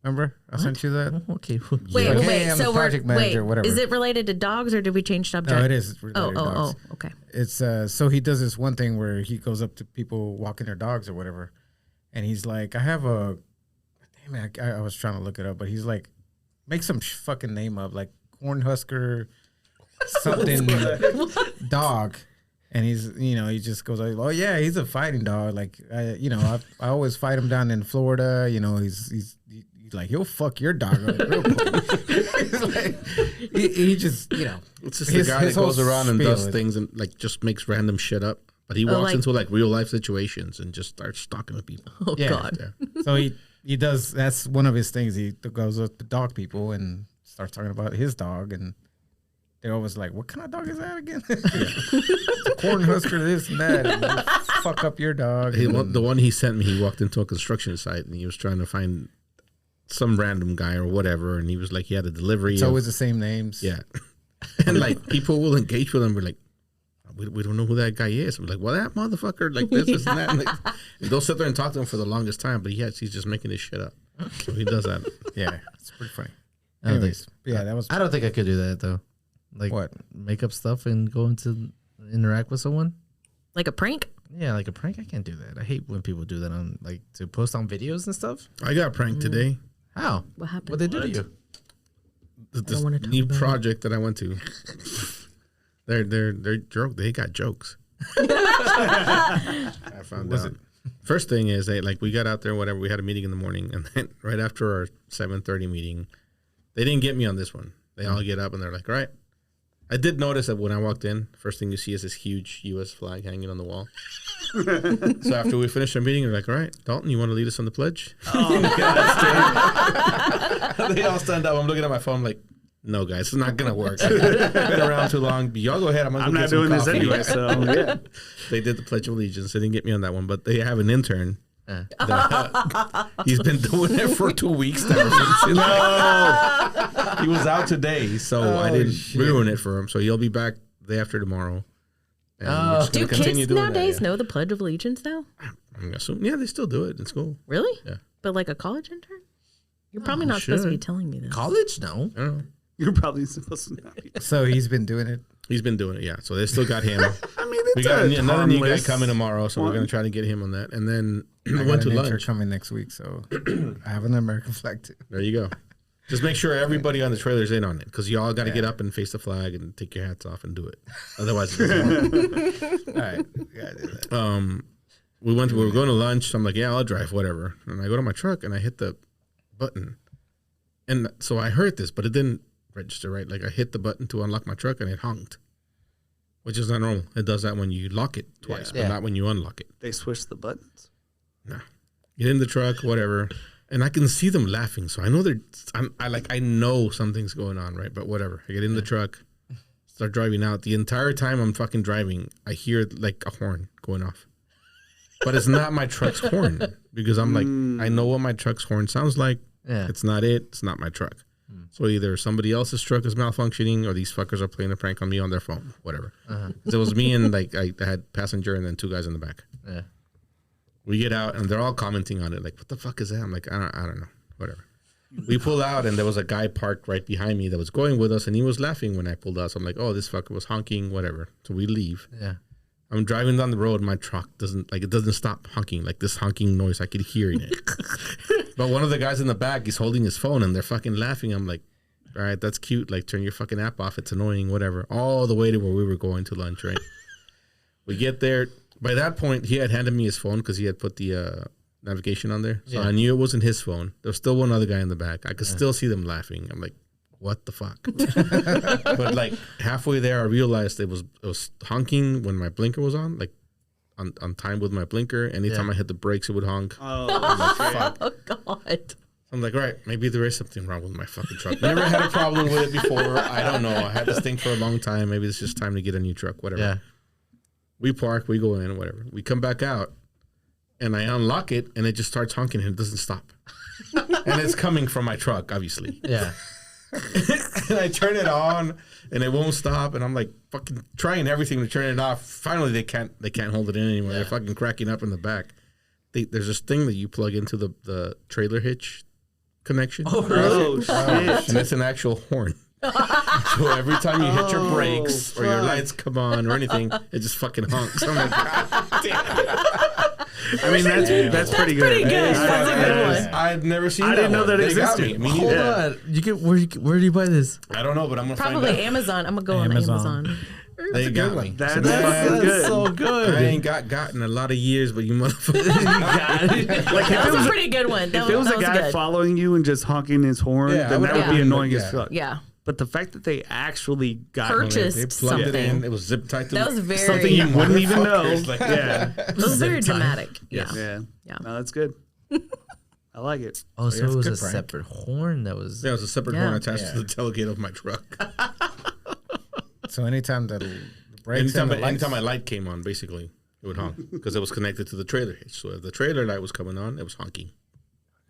Remember, I sent you that. Okay. Wait, Like, wait. hey, I'm So a project manager, whatever. Is it related to dogs or did we change subject? No, it is. It's related to dogs. Okay. It's so he does this one thing where he goes up to people walking their dogs or whatever, and he's like, I have a, damn it, I was trying to look it up, but he's like, make some fucking name up, like Cornhusker something dog, and he's he just goes like, oh yeah, he's a fighting dog, like I always fight him down in Florida, he's like he'll fuck your dog up real quick. He's like, he just It's just the guy that whole goes around and spiel does is- things and like just makes random shit up. But he walks like- into like real life situations and just starts talking to people. Oh Yeah. God. So he does. That's one of his things. He goes up to dog people and starts talking about his dog, and they're always like, "What kind of dog is that again?" Cornhusker, this and that. And you fuck up your dog. The one he sent me, he walked into a construction site and he was trying to find some random guy or whatever, and he was like, he had a delivery. It's always the same names. Yeah. And like people will engage with him. We're like, we don't know who that guy is. I'm like, well, that motherfucker, like this and that. And, like, and they'll sit there and talk to him for the longest time, but he's just making this shit up. So he does that. Yeah, it's pretty funny. I don't think- Anyways, yeah, that was I don't think I could do that though. Like what. make up stuff and go into interact with someone. Like a prank? Yeah, like a prank, I can't do that. I hate when people do that on like to post on videos and stuff. I got pranked today. How? What happened? What they do to you? This wanna talk new about it. project that I went to. They're joke. They got jokes. I found out. First thing is we got out there, whatever. We had a meeting in the morning, and then right after our 7:30 meeting, they didn't get me on this one. They all get up and they're like, "All right." I did notice that when I walked in, first thing you see is this huge U.S. flag hanging on the wall. So after we finished our meeting, they're like, "All right, Dalton, you want to lead us on the pledge?" Oh, they all stand up. I'm looking at my phone like, no, guys, it's not going to work. I've been around too long. Y'all go ahead. I'm not doing this anyway, so yeah. They did the Pledge of Allegiance. They didn't get me on that one, but they have an intern. He's been doing it for 2 weeks now. No, he was out today, so I didn't ruin it for him. So he'll be back the day after tomorrow. And we're just Do gonna continue kids doing nowadays that, know the Pledge of Allegiance now? I'm assuming, yeah, they still do it in school. Really? Yeah. But like a college intern? You're probably not supposed to be should. telling me this. College? No. I don't know. You're probably supposed to not be. So he's been doing it. He's been doing it, yeah. So they still got him. I mean, We it's got another new guy harmless coming tomorrow, so we're one. going to try to get him on that. And then I we got went to an intern lunch. coming next week, so I have an American flag too. There you go. Just make sure everybody on the trailer's in on it, because y'all got to get up and face the flag and take your hats off and do it. Otherwise, it doesn't work. All right, we gotta do that. We were going to lunch. So I'm like, yeah, I'll drive, whatever. And I go to my truck and I hit the button. And so I heard this, but it didn't register right. Like I hit the button to unlock my truck and it honked, which is not normal. It does that when you lock it twice, but not when you unlock it. They switched the buttons. No. Get in the truck, whatever. And I can see them laughing. So I know I know something's going on, right? But whatever. I get in the truck, start driving out. The entire time I'm fucking driving, I hear like a horn going off. But it's not my truck's horn, because I'm like, I know what my truck's horn sounds like. Yeah. It's not it. It's not my truck. So either somebody else's truck is malfunctioning or these fuckers are playing a prank on me on their phone, whatever. So it was me and like I had passenger and then 2 guys in the back. Yeah. We get out and they're all commenting on it. Like, what the fuck is that? I'm like, I don't know. Whatever. We pull out and there was a guy parked right behind me that was going with us and he was laughing when I pulled out. So I'm like, oh, this fucker was honking, whatever. So we leave. Yeah. I'm driving down the road. My truck doesn't stop honking. Like this honking noise, I could hear it. But one of the guys in the back, he's holding his phone and they're fucking laughing. I'm like, all right, that's cute. Like, turn your fucking app off. It's annoying, whatever. All the way to where we were going to lunch, right? We get there. By that point, he had handed me his phone because he had put the navigation on there. So I knew it wasn't his phone. There was still one other guy in the back. I could still see them laughing. I'm like, what the fuck? But like halfway there, I realized it was honking when my blinker was on, like on time with my blinker. Anytime I hit the brakes, it would honk. Oh, I'm like, fuck. Oh, God. I'm like, right, maybe there is something wrong with my fucking truck. Never had a problem with it before. I don't know. I had this thing for a long time. Maybe it's just time to get a new truck, whatever. Yeah. We park, we go in, whatever. We come back out, and I unlock it, and it just starts honking, and it doesn't stop. And it's coming from my truck, obviously. Yeah. And I turn it on, and it won't stop, and I'm like fucking trying everything to turn it off. Finally, they can't hold it in anymore. They're fucking cracking up in the back. There's this thing that you plug into the trailer hitch connection. Oh, shit. And it's an actual horn. So every time you hit your brakes or your lights come on or anything, it just fucking honks. I'm like, God damn it. I mean, that's pretty good. Pretty good. That's a good one. I'd never seen I that didn't know one. that They got existed. me. Hold on. You get where do you buy this? I don't know, but I'm gonna Probably find out. Amazon. I'm going to go Amazon. on Amazon. They got me. That's That's good. so I good. ain't gotten a lot of years, but you motherfuckers. Like, That was a pretty good one. if there was a guy good. following you and just honking his horn, Yeah, I then would that would be yeah. annoying Yeah. as fuck. Yeah. But the fact that they actually got Purchased They plugged it in. something. It was zip tied to That was very, something you wouldn't even know. Motherfuckers, like- Yeah, it was very dramatic. Yeah. yeah, Yeah. No, that's good. I like it. Oh, so it's it was good a prank. separate horn that was. There was a separate Yeah. horn attached to the tailgate of my truck. So anytime that the brakes and the lights, Anytime my light came on, basically, it would honk because it was connected to the trailer hitch. So if the trailer light was coming on, it was honking.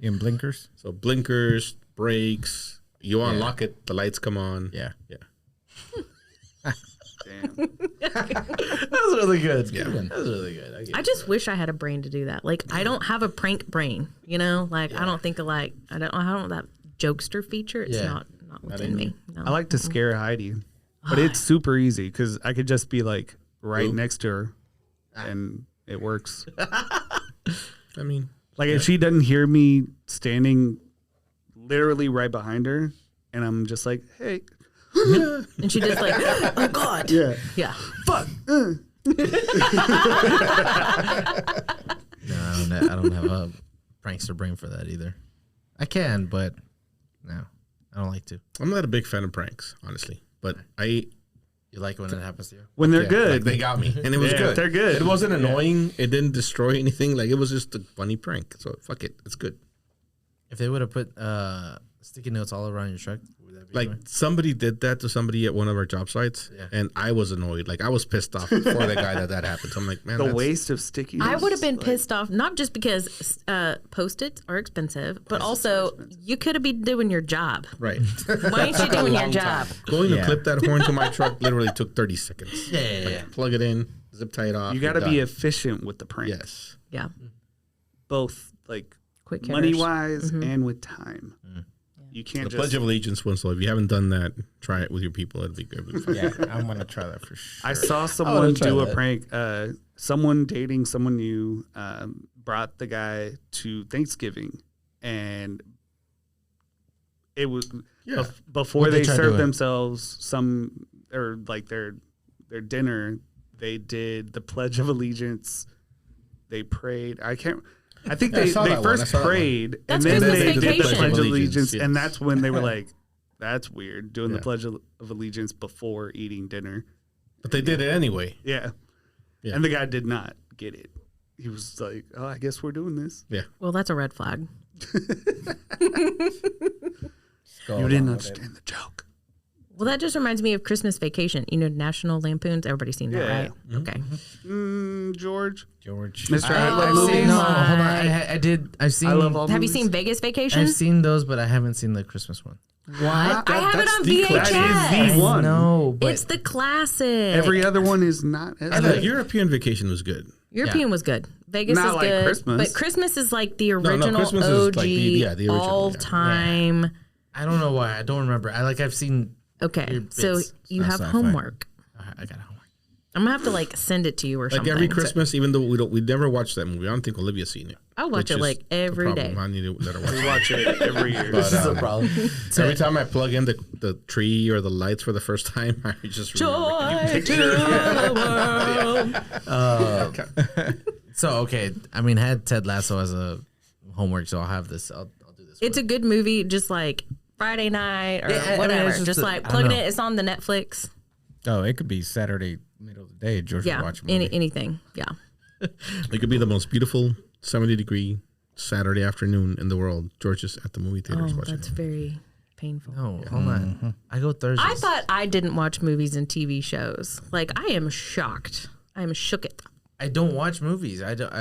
in blinkers. So blinkers, brakes, you unlock it, the lights come on. Yeah. Yeah. Damn. That was really good. Yeah. That was really good. I just wish I had a brain to do that. Like, I don't have a prank brain, you know? Like, I don't think of like, I don't have that jokester feature. It's Yeah. not within me. No. I like to scare Heidi, but it's super easy because I could just be like right next to her, and it works. I mean, Like if she doesn't hear me standing literally right behind her, and I'm just like, hey, And she just like, oh God. yeah, Yeah. fuck. No, I don't have a prankster brain for that either. I can, but no, I don't like to. I'm not a big fan of pranks, honestly. But You like when it happens to you? When they're yeah, good, like, they got me, and it was Yeah, good. they're good. It wasn't annoying. It didn't destroy anything. Like it was just a funny prank. So fuck it, it's good. If they would have put sticky notes all around your truck, would that be Like annoying? somebody did that to somebody at one of our job sites, Yeah. and I was annoyed. Like I was pissed off for the guy that happened. So I'm like, man, the that's, waste of sticky. I would have been like, pissed off, not just because Post-its are expensive, but also you could have been doing your job. right. Why ain't you doing your job? Going to Yeah. clip that horn to my truck literally took 30 seconds. Yeah. Plug it in, zip tie it off. You got to you're be done. efficient with the prank. Yes. Yeah. Both like Quick hitters. money wise and with time. You The can't Pledge just. of Allegiance one. So if you haven't done that, try it with your people. It'll be good. It'll be fun. Yeah, I'm gonna try that for sure. I saw someone try do a that. prank. Someone dating someone new brought the guy to Thanksgiving, and it was Yeah. before What'd they they try served doing? themselves some or like their dinner. They did the Pledge of Allegiance. They prayed. I think Yeah, I they saw that one. I first saw that one. prayed That's and then Christmas they did the vacation. Pledge of Allegiance, Allegiance, yes. and that's when they were like, "That's weird," doing the Yeah. Pledge of Allegiance before eating dinner. But they did it anyway. Yeah. Yeah. And the guy did not get it. He was like, "Oh, I guess we're doing this." Yeah. Well, that's a red flag. You didn't understand the joke. Well, that just reminds me of Christmas Vacation. You know, National Lampoons. Everybody's seen that, Yeah. right? Okay. George, George. Mr. I Oh, love I've movies. seen, no, my. hold on. I did. I've seen. I love all Have you movies. seen Vegas Vacation? I've seen those, but I haven't seen the Christmas one. What? I have it that's on the VHS. classic. That is the one. No, but It's the classic. Every other one is not as And the good. European vacation was good. European was good. Vegas Not is like good. Christmas. But Christmas is like the no, original Christmas is OG, like the original, yeah. all time. I don't know why. I don't remember. I've seen. Okay, Weird so bits. you have sci-fi. homework. I got homework. I'm gonna have to like send it to you or Like something. every Christmas, even though we never watched that movie. I don't think Olivia's seen it. I'll watch which it is like the every problem. day. I need to let her watch We it. watch it every year. But, problem. every time I plug in the tree or the lights for the first time, I just remember. Joy to the world. So okay, I mean, I had Ted Lasso as a homework, so I'll have this. I'll do this. It's a good movie, just like Friday night or Yeah, I mean, whatever. it's just just like I don't plugging know. it. It's on the Netflix. Oh, it could be Saturday, middle of the day. George would Yeah, watch a movie. anything. Yeah. It could be the most beautiful 70-degree Saturday afternoon in the world. George is at the movie theaters Oh, watching. that's very painful. No, hold on. I go Thursdays. I thought I didn't watch movies and TV shows. Like I am shocked. I am shook it. I don't watch movies. I don't.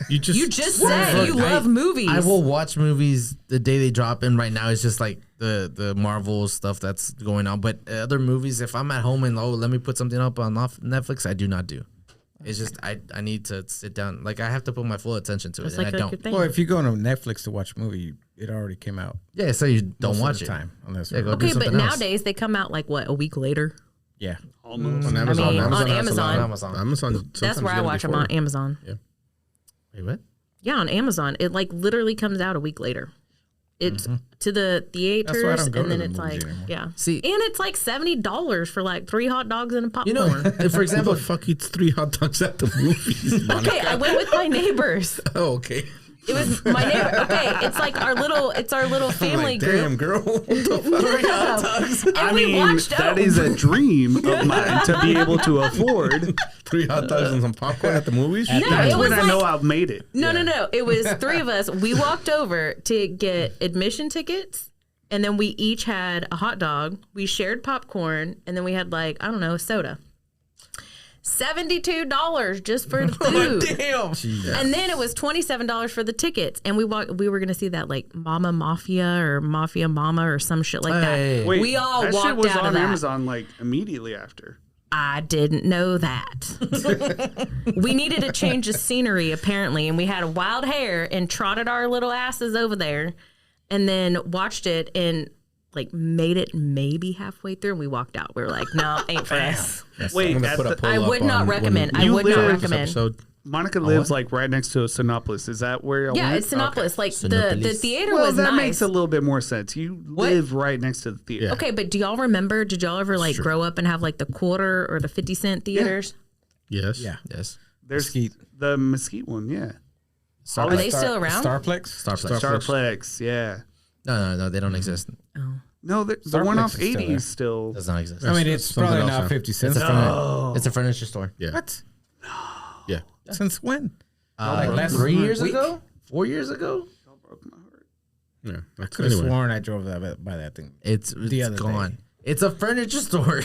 You just You just said you love movies. I will watch movies the day they drop, and right now it's just like the Marvel stuff that's going on. But other movies, if I'm at home and let me put something up on Netflix, I do not do. It's just I need to sit down. Like I have to put my full attention to it, It's and like I a don't. good thing. Well, if you go on Netflix to watch a movie, it already came out. Yeah, so you don't most of watch the it. time, unless Yeah, go do Okay, but something else. nowadays they come out like what, a week later? yeah. Almost. on Amazon. I mean, on has a lot of- Amazon. Amazon. Amazon. That's sometimes where I get it watch them before. on Amazon. Wait, what? Yeah, on Amazon. It like literally comes out a week later. It's to the That's why I theaters, don't go and to then the it's movies like anymore. yeah. See- and it's like $70 for like 3 hot dogs and a popcorn. You know, for Who example, the fuck eats 3 hot dogs at the movies? Okay, I went with my neighbors. Oh, okay. It was my neighbor. Okay, it's like our little family Like, group. damn, girl. What the fuck? And I we mean, watched that is a dream of mine to be able to afford. 3 hot dogs and some popcorn at the movies? No, That's it was when I like, know I've made it. No. It was 3 of us. We walked over to get admission tickets, and then we each had a hot dog. We shared popcorn, and then we had like, I don't know, soda. $72 just for the food. damn. And then it was $27 for the tickets. And we were going to see that like Mama Mafia or Mafia Mama or some shit like Hey. that. Wait, we all that shit walked was out on of that. Amazon like immediately after. I didn't know that. We needed a change of scenery, apparently, and we had wild hair and trotted our little asses over there and then watched it and like made it maybe halfway through and we walked out. We were like, no, ain't for us. Wait, I'm gonna at put a the- poll I up would not on recommend. when I You would not live- recommend. episode. Monica lives like right next to Sinopolis. Is that where y'all Yeah, went? it's Sinopolis. Like the Sinopolis. theater Well, was that nice. makes a little bit more sense. You live right next to the theater. Yeah. Okay, but do y'all remember? Did y'all ever like grow up and have like the quarter or the 50-cent theaters? Yes. Yeah. Yes. There's Mesquite. the Mesquite one, yeah. Are they still around? Starplex? Starplex. Starplex, yeah. No, they don't exist. No, the Starplex one off is still 80s there. still. Does not exist. I mean, it's something probably else not now. 50 cents. It's a furniture store. Yeah. What? Yeah. Since when? Like last 3 years week? ago? 4 years ago? Yeah. I could have Anyway. sworn I drove by that thing. It's other gone. day. It's a furniture store.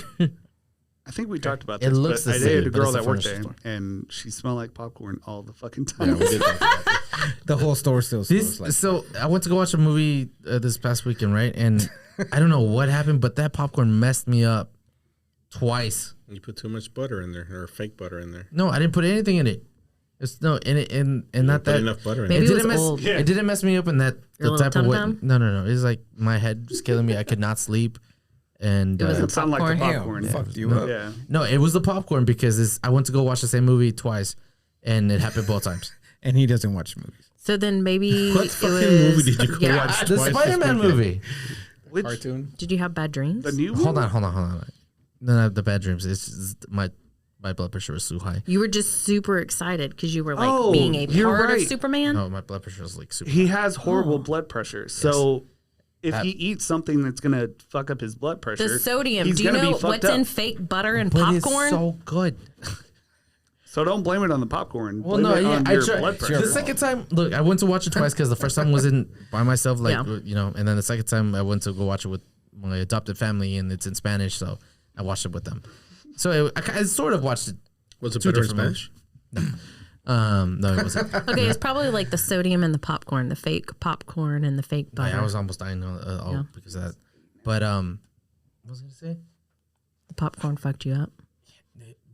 I think we talked about It this. looks but the I same, dated a but girl it's a that worked furniture there, store. and she smelled like popcorn all the fucking Yeah, time. we did talk about that. The whole store still smells like. So I went to go watch a movie this past weekend, right? And I don't know what happened, but that popcorn messed me up twice. You put too much butter in there, or fake butter in there. No, I didn't put anything in it. It's no, and not Put that. enough butter in Maybe there. it was old. It didn't mess me up in that Your the little type of way. tum-tum? No. It's like my head was killing me. I could not sleep, and was It sounded like the Popcorn. popcorn. Damn, fucked you No. up. Yeah. no, it was the popcorn because I went to go watch the same movie twice, and it happened both times. And he doesn't watch movies. So then maybe What it fucking was, movie did you go yeah. watch? The Twice this Spider-Man weekend. movie. Which, Cartoon. Did you have bad dreams? the new Hold one? on. Then I have the bad dreams. It's just my blood pressure was so high. You were just super excited because you were like Oh, being a you're part right. of Superman. No, my blood pressure was like super. He has horrible blood pressure. So if That- he eats something that's going to fuck up his blood pressure, The sodium. he's Do you gonna be know fucked what's up. in fake butter and But it's popcorn? so good. So don't blame it on the popcorn. Well, blame no, it yeah, on I your tried. blood pressure. The second time, look, I went to watch it twice because the first time wasn't by myself, like Yeah. you know, and then the second time I went to go watch it with my adopted family, and it's in Spanish, so I watched it with them. So I sort of watched it. Was it Two better in different Spanish? No, it wasn't. Okay, it's probably like the sodium and the popcorn, the fake popcorn and the fake butter. I was almost dying because of that. But what was I gonna say? The popcorn fucked you up.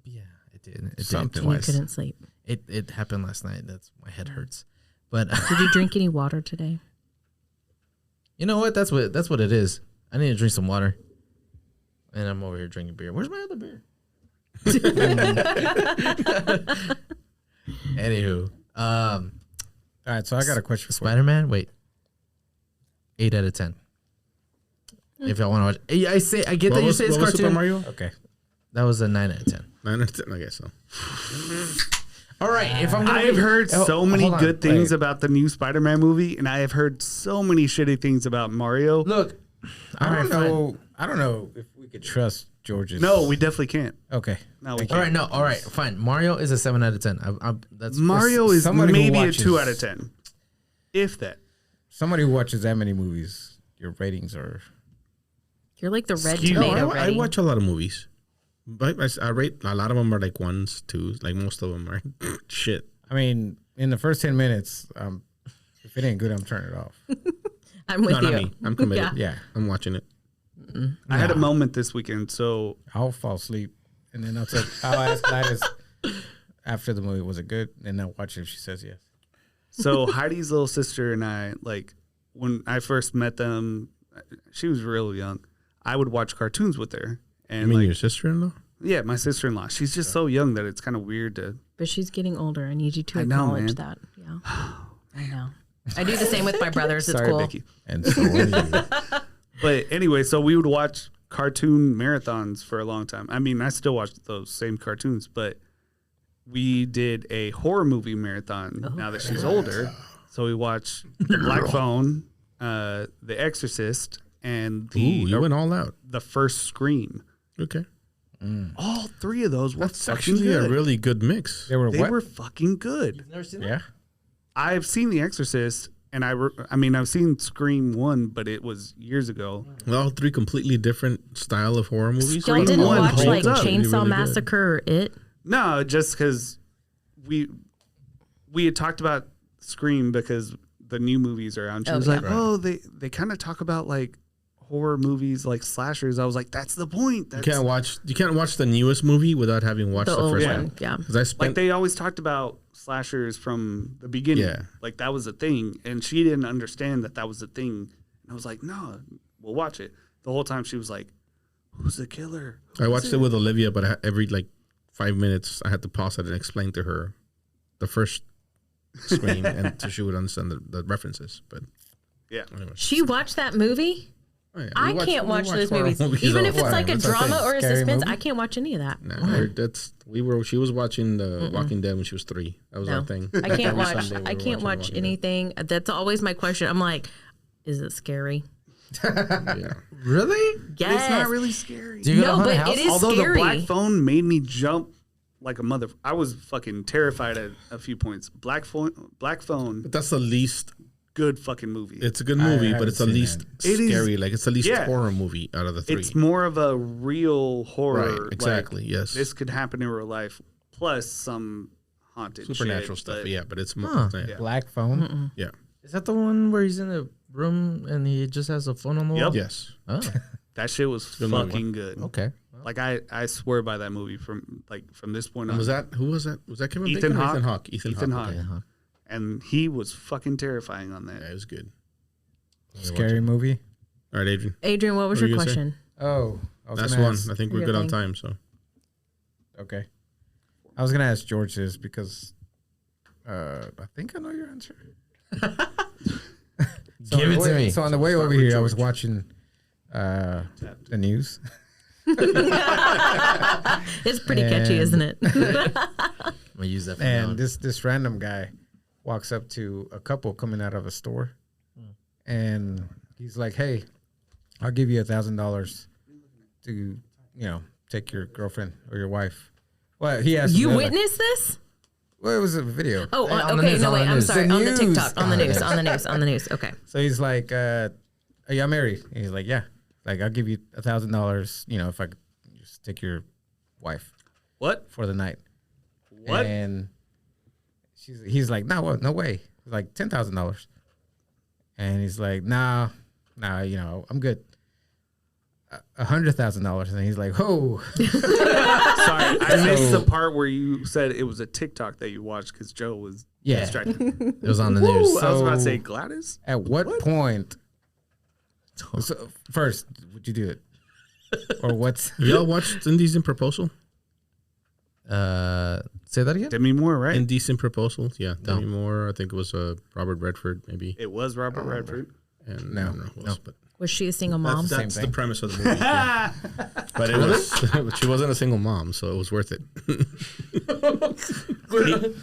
Yeah, it did. It Something. did You twice. couldn't sleep. It happened last night. That's my head hurts. But Did you drink any water today? you know what? That's what it is. I need to drink some water. And I'm over here drinking beer. Where's my other beer? Anywho, All right, so I got a question for you. Spider-Man. Wait, 8 out of 10. If y'all want to watch, I get that you say it's Super cartoon. Mario? Okay. That was a 9 out of 10. 9 out of 10, I guess so. All right, if I'm gonna I've heard so many hold on, good things wait. about the new Spider-Man movie, and I have heard so many shitty things about Mario. Look, I don't know. I don't know if we could trust George's. No, we definitely can't. Okay. No, we all can't. right, no, all right, fine. Mario is a 7 out of 10. That's Mario is somebody who maybe a watches- 2 out of 10, if that. Somebody who watches that many movies, your ratings are. You're like the red Skew. No, tomato. I ready. watch a lot of movies. But I rate a lot of them are like 1s, 2s. Like most of them are shit. I mean, in the first 10 minutes, if it ain't good, I'm turning it off. I'm with No, you. not me. I'm committed. Yeah. Yeah, I'm watching it. I had a moment this weekend, so I'll fall asleep, and then I'll ask Gladys after the movie, was it good? And I'll watch it if she says yes. So Heidi's little sister and I, like, when I first met them, she was real young. I would watch cartoons with her, I and mean, like, your sister-in-law? yeah, my sister-in-law. She's just so young that it's kind of weird to. But she's getting older. I need you to I know, acknowledge man. that. Yeah. I know. I do the same with my brothers. It's Sorry, cool. Vicky. And so are you. But anyway, so we would watch cartoon marathons for a long time. I mean, I still watch those same cartoons, but we did a horror movie marathon now that she's older. So we watched The Black Phone, The Exorcist, and Ooh, you went all out. the first Scream. Okay. All three of those were That's fucking actually good. a really good mix. They were They what? were fucking good. Never seen that? Yeah. I've seen The Exorcist, and I mean, I've seen Scream 1, but it was years ago. All three completely different style of horror movies. Y'all Scream didn't one watch holds like up. Chainsaw Really good. Massacre or It? No, just because we had talked about Scream because the new movies are out. And she Oh, was yeah. like, "Oh, they kind of talk about like horror movies, like slashers." I was like, "That's the point." That's, You can't watch the newest movie without having watched The the old first Yeah. one. one. Yeah. Because I like spent they always talked about slashers from the beginning. Yeah. Like that was a thing, and she didn't understand that was a thing. And I was like, "No, we'll watch it." The whole time she was like, "Who's the killer?" I watched it with Olivia, but every like 5 minutes I had to pause it and explain to her the first screen and so she would understand the references. But Yeah. anyway. She watched that movie. Oh, yeah. I can't watch those movies. horror Even all if the it's time. like a That's our drama thing. or a Scary suspense, movie? I can't watch any of that. No, she was watching the Walking Dead when she was 3. That was No. our thing. I can't Every watch. Sunday we I were can't watching watch Walking Dead. anything. That's always my question. I'm like, is it scary? Yeah. Really? Yes. It's not really scary. Do you go to No, haunted but house? it is Although scary. the black phone made me jump like a mother. I was fucking terrified at a few points. Black phone, But that's the least. good fucking movie. It's a good movie, but haven't it's the seen least that. It is- scary. Like it's the least yeah. horror movie out of the 3. It's more of a real horror. Right, exactly, like, yes. This could happen in real life, plus some haunted supernatural shit, stuff. but Yeah, but it's more. Huh. Yeah. Black phone. Yeah. Is that the one where he's in a room and he just has a phone on the wall? Yep. Yes. Oh, That shit was Good movie. fucking good. okay. Like I swear by that movie from this point on. And who was that? Was that Kevin Ethan Bacon or Hawke. Ethan Hawke? Ethan Hawke. Okay. Yeah. And he was fucking terrifying on that. Yeah, it was good. Scary movie. All right, Adrian. Adrian, what was What were your you gonna say? question? Oh, I was That's gonna one. ask- I think we're Your good on thing. time. So Okay. I was gonna ask George this because I think I know your answer. Give it to me. So on the way over here, I was watching the news. It's pretty catchy, And- isn't it? I'm gonna use that for now. And this random guy walks up to a couple coming out of a store, and he's like, "Hey, I'll give you $1,000 to take your girlfriend or your wife." Well, he asked. You me, like- witnessed this? Well, it was a video. Oh, Hey, on the okay. news, No, on wait. the I'm news. sorry. The On the news. TikTok. On the Oh, news. yeah. On the news. On the news. Okay. So he's like, "Are y'all married?" And he's like, "Yeah." Like, I'll give you $1,000. If I could just take your wife What? for the night. What? And he's like, no way. Like $10,000. And he's like, nah, I'm good. $100,000. And he's like, oh, Sorry, I missed the part where you said it was a TikTok that you watched because Joe was yeah. distracted. It was on the news. I was about to So- say Gladys. At what point? So first, would you do it? Or what's y'all watched Indecent Proposal? Say that again. Demi Moore, right? Indecent Proposal. Yeah, Demi Moore. I think it was Robert Redford, maybe. It was Robert Redford. And No, I don't know who else, but Was she a single mom? that's the thing. premise of the movie. Yeah. But it was she wasn't a single mom, so it was worth it.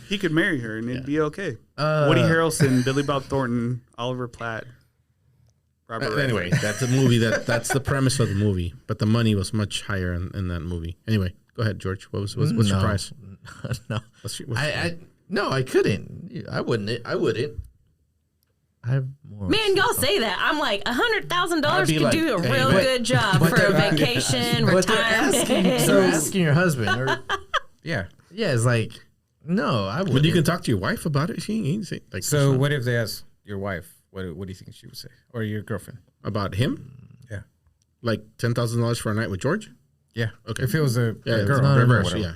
He could marry her and it'd be okay. Woody Harrelson, Billy Bob Thornton, Oliver Platt, Robert Redford. Anyway, that's a movie that's the premise of the movie, but the money was much higher in that movie. Anyway, go ahead, George. What's your No. price? No. What's No, I couldn't. I wouldn't. I have more. Man, y'all say that. I'm like, $100,000 I'd be could like, do a hey, real but- good job for a vacation, But they're retirement. So asking your husband, or yeah? yeah, it's like no, I wouldn't. But you can talk to your wife about it. She ain't say like So what if they ask your wife? What do you think she would say? Or your girlfriend? about him, Yeah. like $10,000 for a night with George. Yeah. Okay. If it was a Yeah, girl. not or reverse. whatever. Yeah,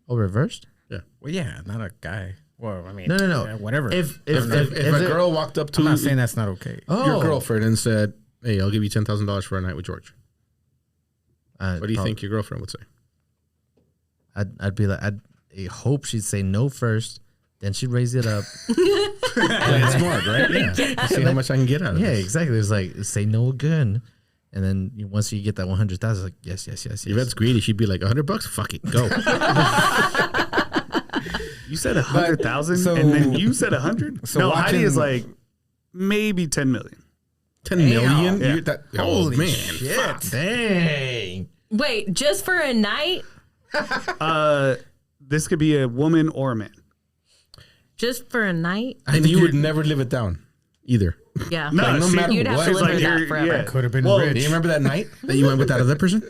Oh, reversed? Well, yeah, not a guy. Well, I mean, No. yeah, whatever. If if a it- girl walked up to I'm not saying that's not okay. oh, your girlfriend and said, "Hey, I'll give you $10,000 for a night with George," I'd what do you prob- think your girlfriend would say? I'd be like, I hope she'd say no first, then she'd raise it up. It's smart, right? Yeah. See how much I can get out of Yeah, this. exactly. It's like say no again, and then once you get that 100,000, like yes. If that's greedy, she'd be like, $100? Fuck it, go. You said 100,000 so- and then you said 100? so No, Heidi is watching- like maybe 10 million. 10 million? Yeah. Holy man. shit. Dang. Wait, just for a night? This could be a woman or a man. Just for a night? And you would never live it down either. Yeah. No, no she- matter You'd have what, to it's live like with that you're- forever. yeah. Could have been Well, rich. Do you remember that night that you went with that other person?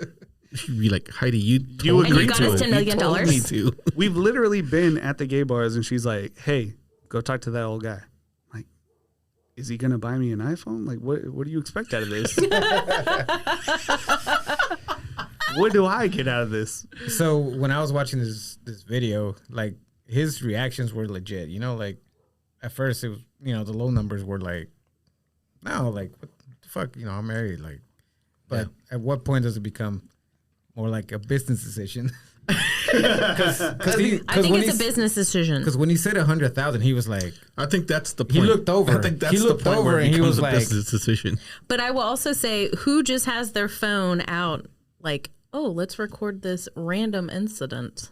You'd be like, Heidi, you told And me you got to. us $10 million? You told me to. We've literally been at the gay bars and she's like, hey, go talk to that old guy. I'm like, is he going to buy me an iPhone? Like, what do you expect out of this? What do I get out of this? So when I was watching this video, like his reactions were legit. Like at first it was, the low numbers were like, no, like what the fuck, I'm married, like. But at what point does it become more like a business decision? I think it's a business decision. Because when he said 100,000, he was like, I think that's the point. He looked over. I think that's He the looked point over where it and he becomes was a like- business decision. But I will also say, who just has their phone out like, oh, let's record this random incident?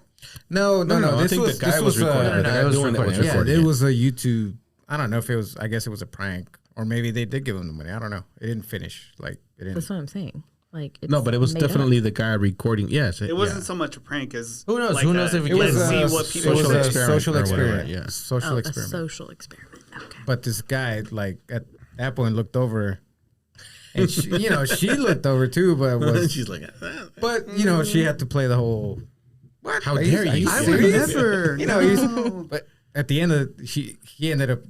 no. I This think was the guy was recording. no, The guy it was doing it was recording. Yeah, recording. it was a YouTube. I don't know if it was. I guess it was a prank, or maybe they did give him the money. I don't know. It didn't finish. Like it didn't. That's what I'm saying. Like, it's No, but it was made up. definitely the guy recording. Yes, It wasn't so much a prank as Who knows? Like Who knows if it It was gets- let's a see what people it was social a experiment social or whatever, experiment. yeah. Social a experiment. social experiment. Okay. But this guy, like at that point, looked over, and she looked over too, but was She's like, but she had to play the whole. What? How Are dare are you? I would serious? never. But at the end of she ended up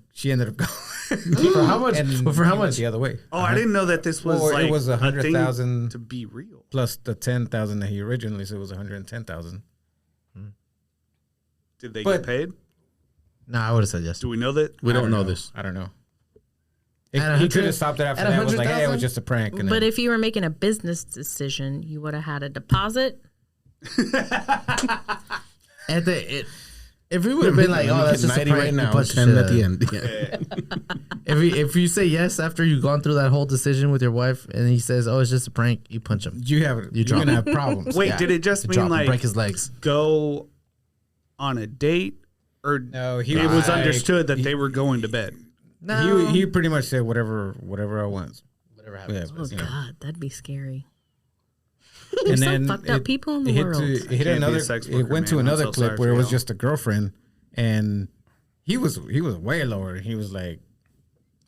going. For how much? And For how he went much? the other way. Oh, I didn't know that this was Well, like it was a thing 100,000 to be real. plus the 10,000 that he originally said was 110,000. Did they But- get paid? No, I would have said yes. Do we know that? we don't know this. I don't know. At He 100 could have stopped it after at that. It was like, hey, it 100,000? was just a prank. And But then, if you were making a business decision, you would have had a deposit. At the if we would have been like, oh, that's just a 90 prank, right you now, punch 10 shit at out. the end. Yeah. If you say yes after you've gone through that whole decision with your wife, and he says, oh, it's just a prank, you punch him. you're drop gonna him. have problems. Wait, Yeah. did it just You mean drop him, like break his legs. go on a date, or No, he it was like- understood that they were going to bed? No, He pretty much said whatever I want. whatever happens. Yeah, Oh you know. God, that'd be scary. And There's then some fucked up people in the it hit world. it hit can't be a another. sex It worker, went to man. I'm another so clip sorry where for it was y'all. just a girlfriend, and he was way lower. He was like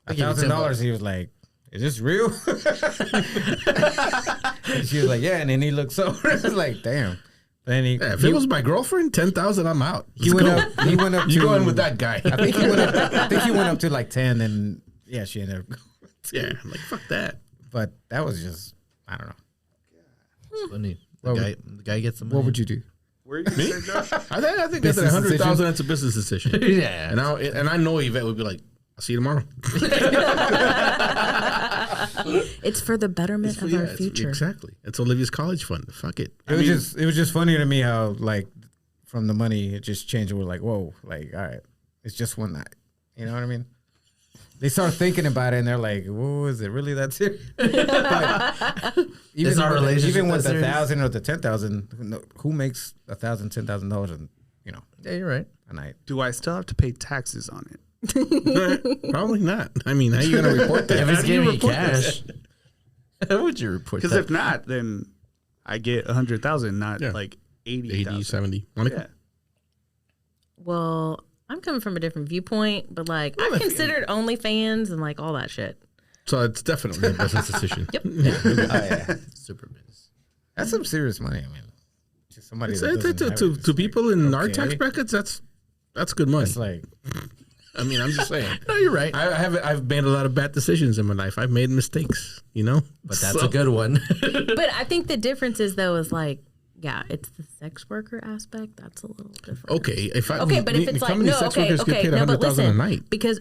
give you $1,000. He was like, "Is this real?" And she was like, "Yeah." And then he looked sober. I was like, "Damn." Then Yeah, if it was my girlfriend, 10,000, I'm out. he went up. He went up. You to, go in with that guy. I think he went up to like 10, and yeah, she ended up. Yeah, I'm like, fuck that. But that was just, I don't know. It's funny. The guy gets the money. What would you do? Where you say, Josh? I think that's Business 100,000. That's a business decision. Yeah. And I know Yvette would be like, I'll see you tomorrow. It's for the betterment of Yeah, our it's- future. Exactly. It's Olivia's college fund. Fuck it. It was just funny to me how like from the money it just changed. We're like, whoa, like all right, it's just one night. You know what I mean? They start thinking about it and they're like, whoa, is it really that serious? Is our relationship even with that the serious? 1,000 or the 10,000, who makes $1,000, $10,000 in Yeah, you're right. a night? Do I still have to pay taxes on it? Probably not. I mean, how are you going to report that? If it's How do you giving you report cash, how would you report Because that? if not, then I get 100,000, not Yeah. like 80, 80,000. 70. Monica? Yeah. Well, I'm coming from a different viewpoint, but like I've considered OnlyFans and like all that shit. So it's definitely a business decision. Yep. Oh yeah, Super business. that's some serious money. I mean, to somebody It's, that doesn't have it, to it's like, people in our tax okay. brackets, that's good money. It's like I mean, I'm just saying. No, you're right. I've made a lot of bad decisions in my life. I've made mistakes, you know? But that's a good one. But I think the difference is though is like, yeah, it's the sex worker aspect. That's a little different. Okay, Okay, but if it's how like many no, sex okay, workers get okay, paid no, but 100,000 a listen, night? because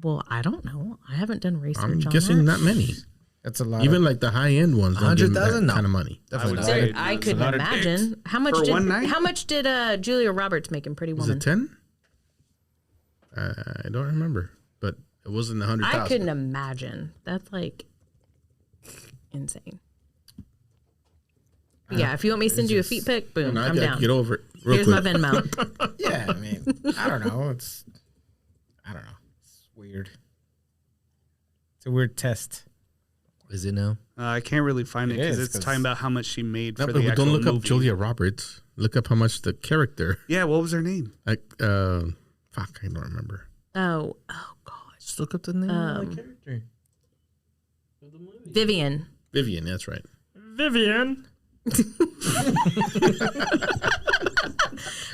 well, I don't know. I haven't done research I'm on guessing that. not many. that's a lot. Even like the high end ones don't give them 100,000? that No. kind of money. Definitely not. say I it's couldn't lot of imagine how much For did one night? how much did Julia Roberts make in Pretty Was Woman? it 10? I don't remember, but it wasn't 100,000. I couldn't imagine. That's like insane. Yeah, if you want me to send you a feet pic, boom, No, I I'm gotta down. get over it real Here's quick. my Venmo. Yeah, I mean, I don't know. I don't know. It's weird. It's a weird test. Is it now? I can't really find it It because is, it's 'cause- talking about how much she made No, for but the actual don't look movie. up Julia Roberts. Look up how much the character. Yeah, what was her name? Like, fuck, I don't remember. Oh God, Just look up the name of the character. Vivian. Vivian, that's right. Vivian.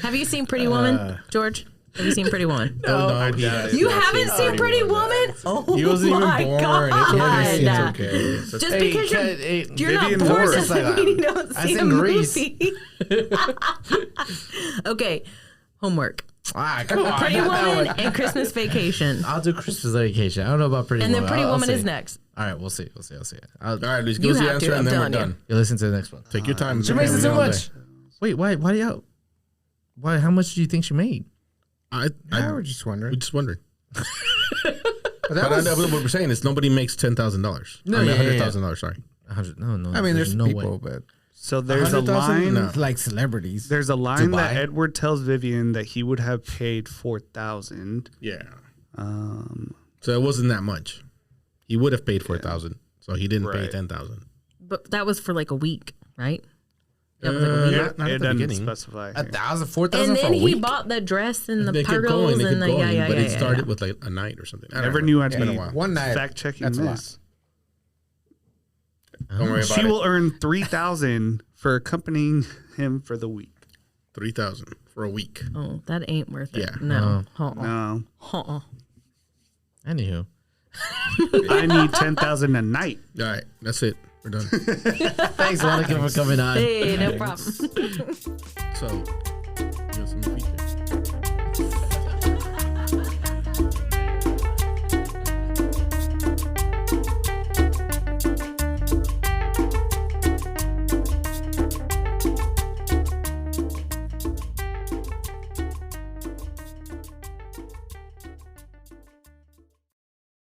Have you seen Pretty Woman, George? Have you seen Pretty Woman? No, You haven't seen Pretty Woman? Oh he wasn't even my born. God. It's okay. It's okay. Just because you're not Vivian born Morris. doesn't mean you don't I see the seen Grease. movie. Okay, homework. Ah, come on. Pretty I got that Woman one. and Christmas Vacation. I'll do Christmas Vacation. I don't know about Pretty And then Woman. Pretty I'll Woman see. is next. All right, we'll see. I'll see. All right, Luis, You give us the have to, answer I'm and then we're telling you. done. You listen to the next one. Take your time. She makes it too much. Wait, why y'all? Why? How much do you think she made? I was just wondering. We're just wondering. But But what we're saying is nobody makes $10,000. No, I mean, yeah, yeah. $100,000. Sorry. 100? No. I mean, there's no people, way. but So there's a 100,000? line. No. like celebrities. There's a line that Dubai? Edward tells Vivian that he would have paid 4,000. Yeah. Um, So it wasn't that much. He would have paid 4,000. So he didn't pay Right. 10,000. But that was for like a week, right? That was like a week. Not it at the doesn't beginning. specify. 1,000, 4,000 And for then a he week. bought the dress and the They kept pearls going. They and kept the going. But it started yeah. with like a night or something. I don't Never know. knew I'd It's been a be while. One night. fact checking That's a lot. this. Don't worry about She it. will earn 3,000 for accompanying him for the week. 3,000 for a week. Oh, that ain't worth it. Yeah. No. Uh-uh. No, Uh-uh. Anywho, I need 10,000 a night. All right. That's it. We're done. thanks, Monica, for coming on. Hey, no problem. So, you got some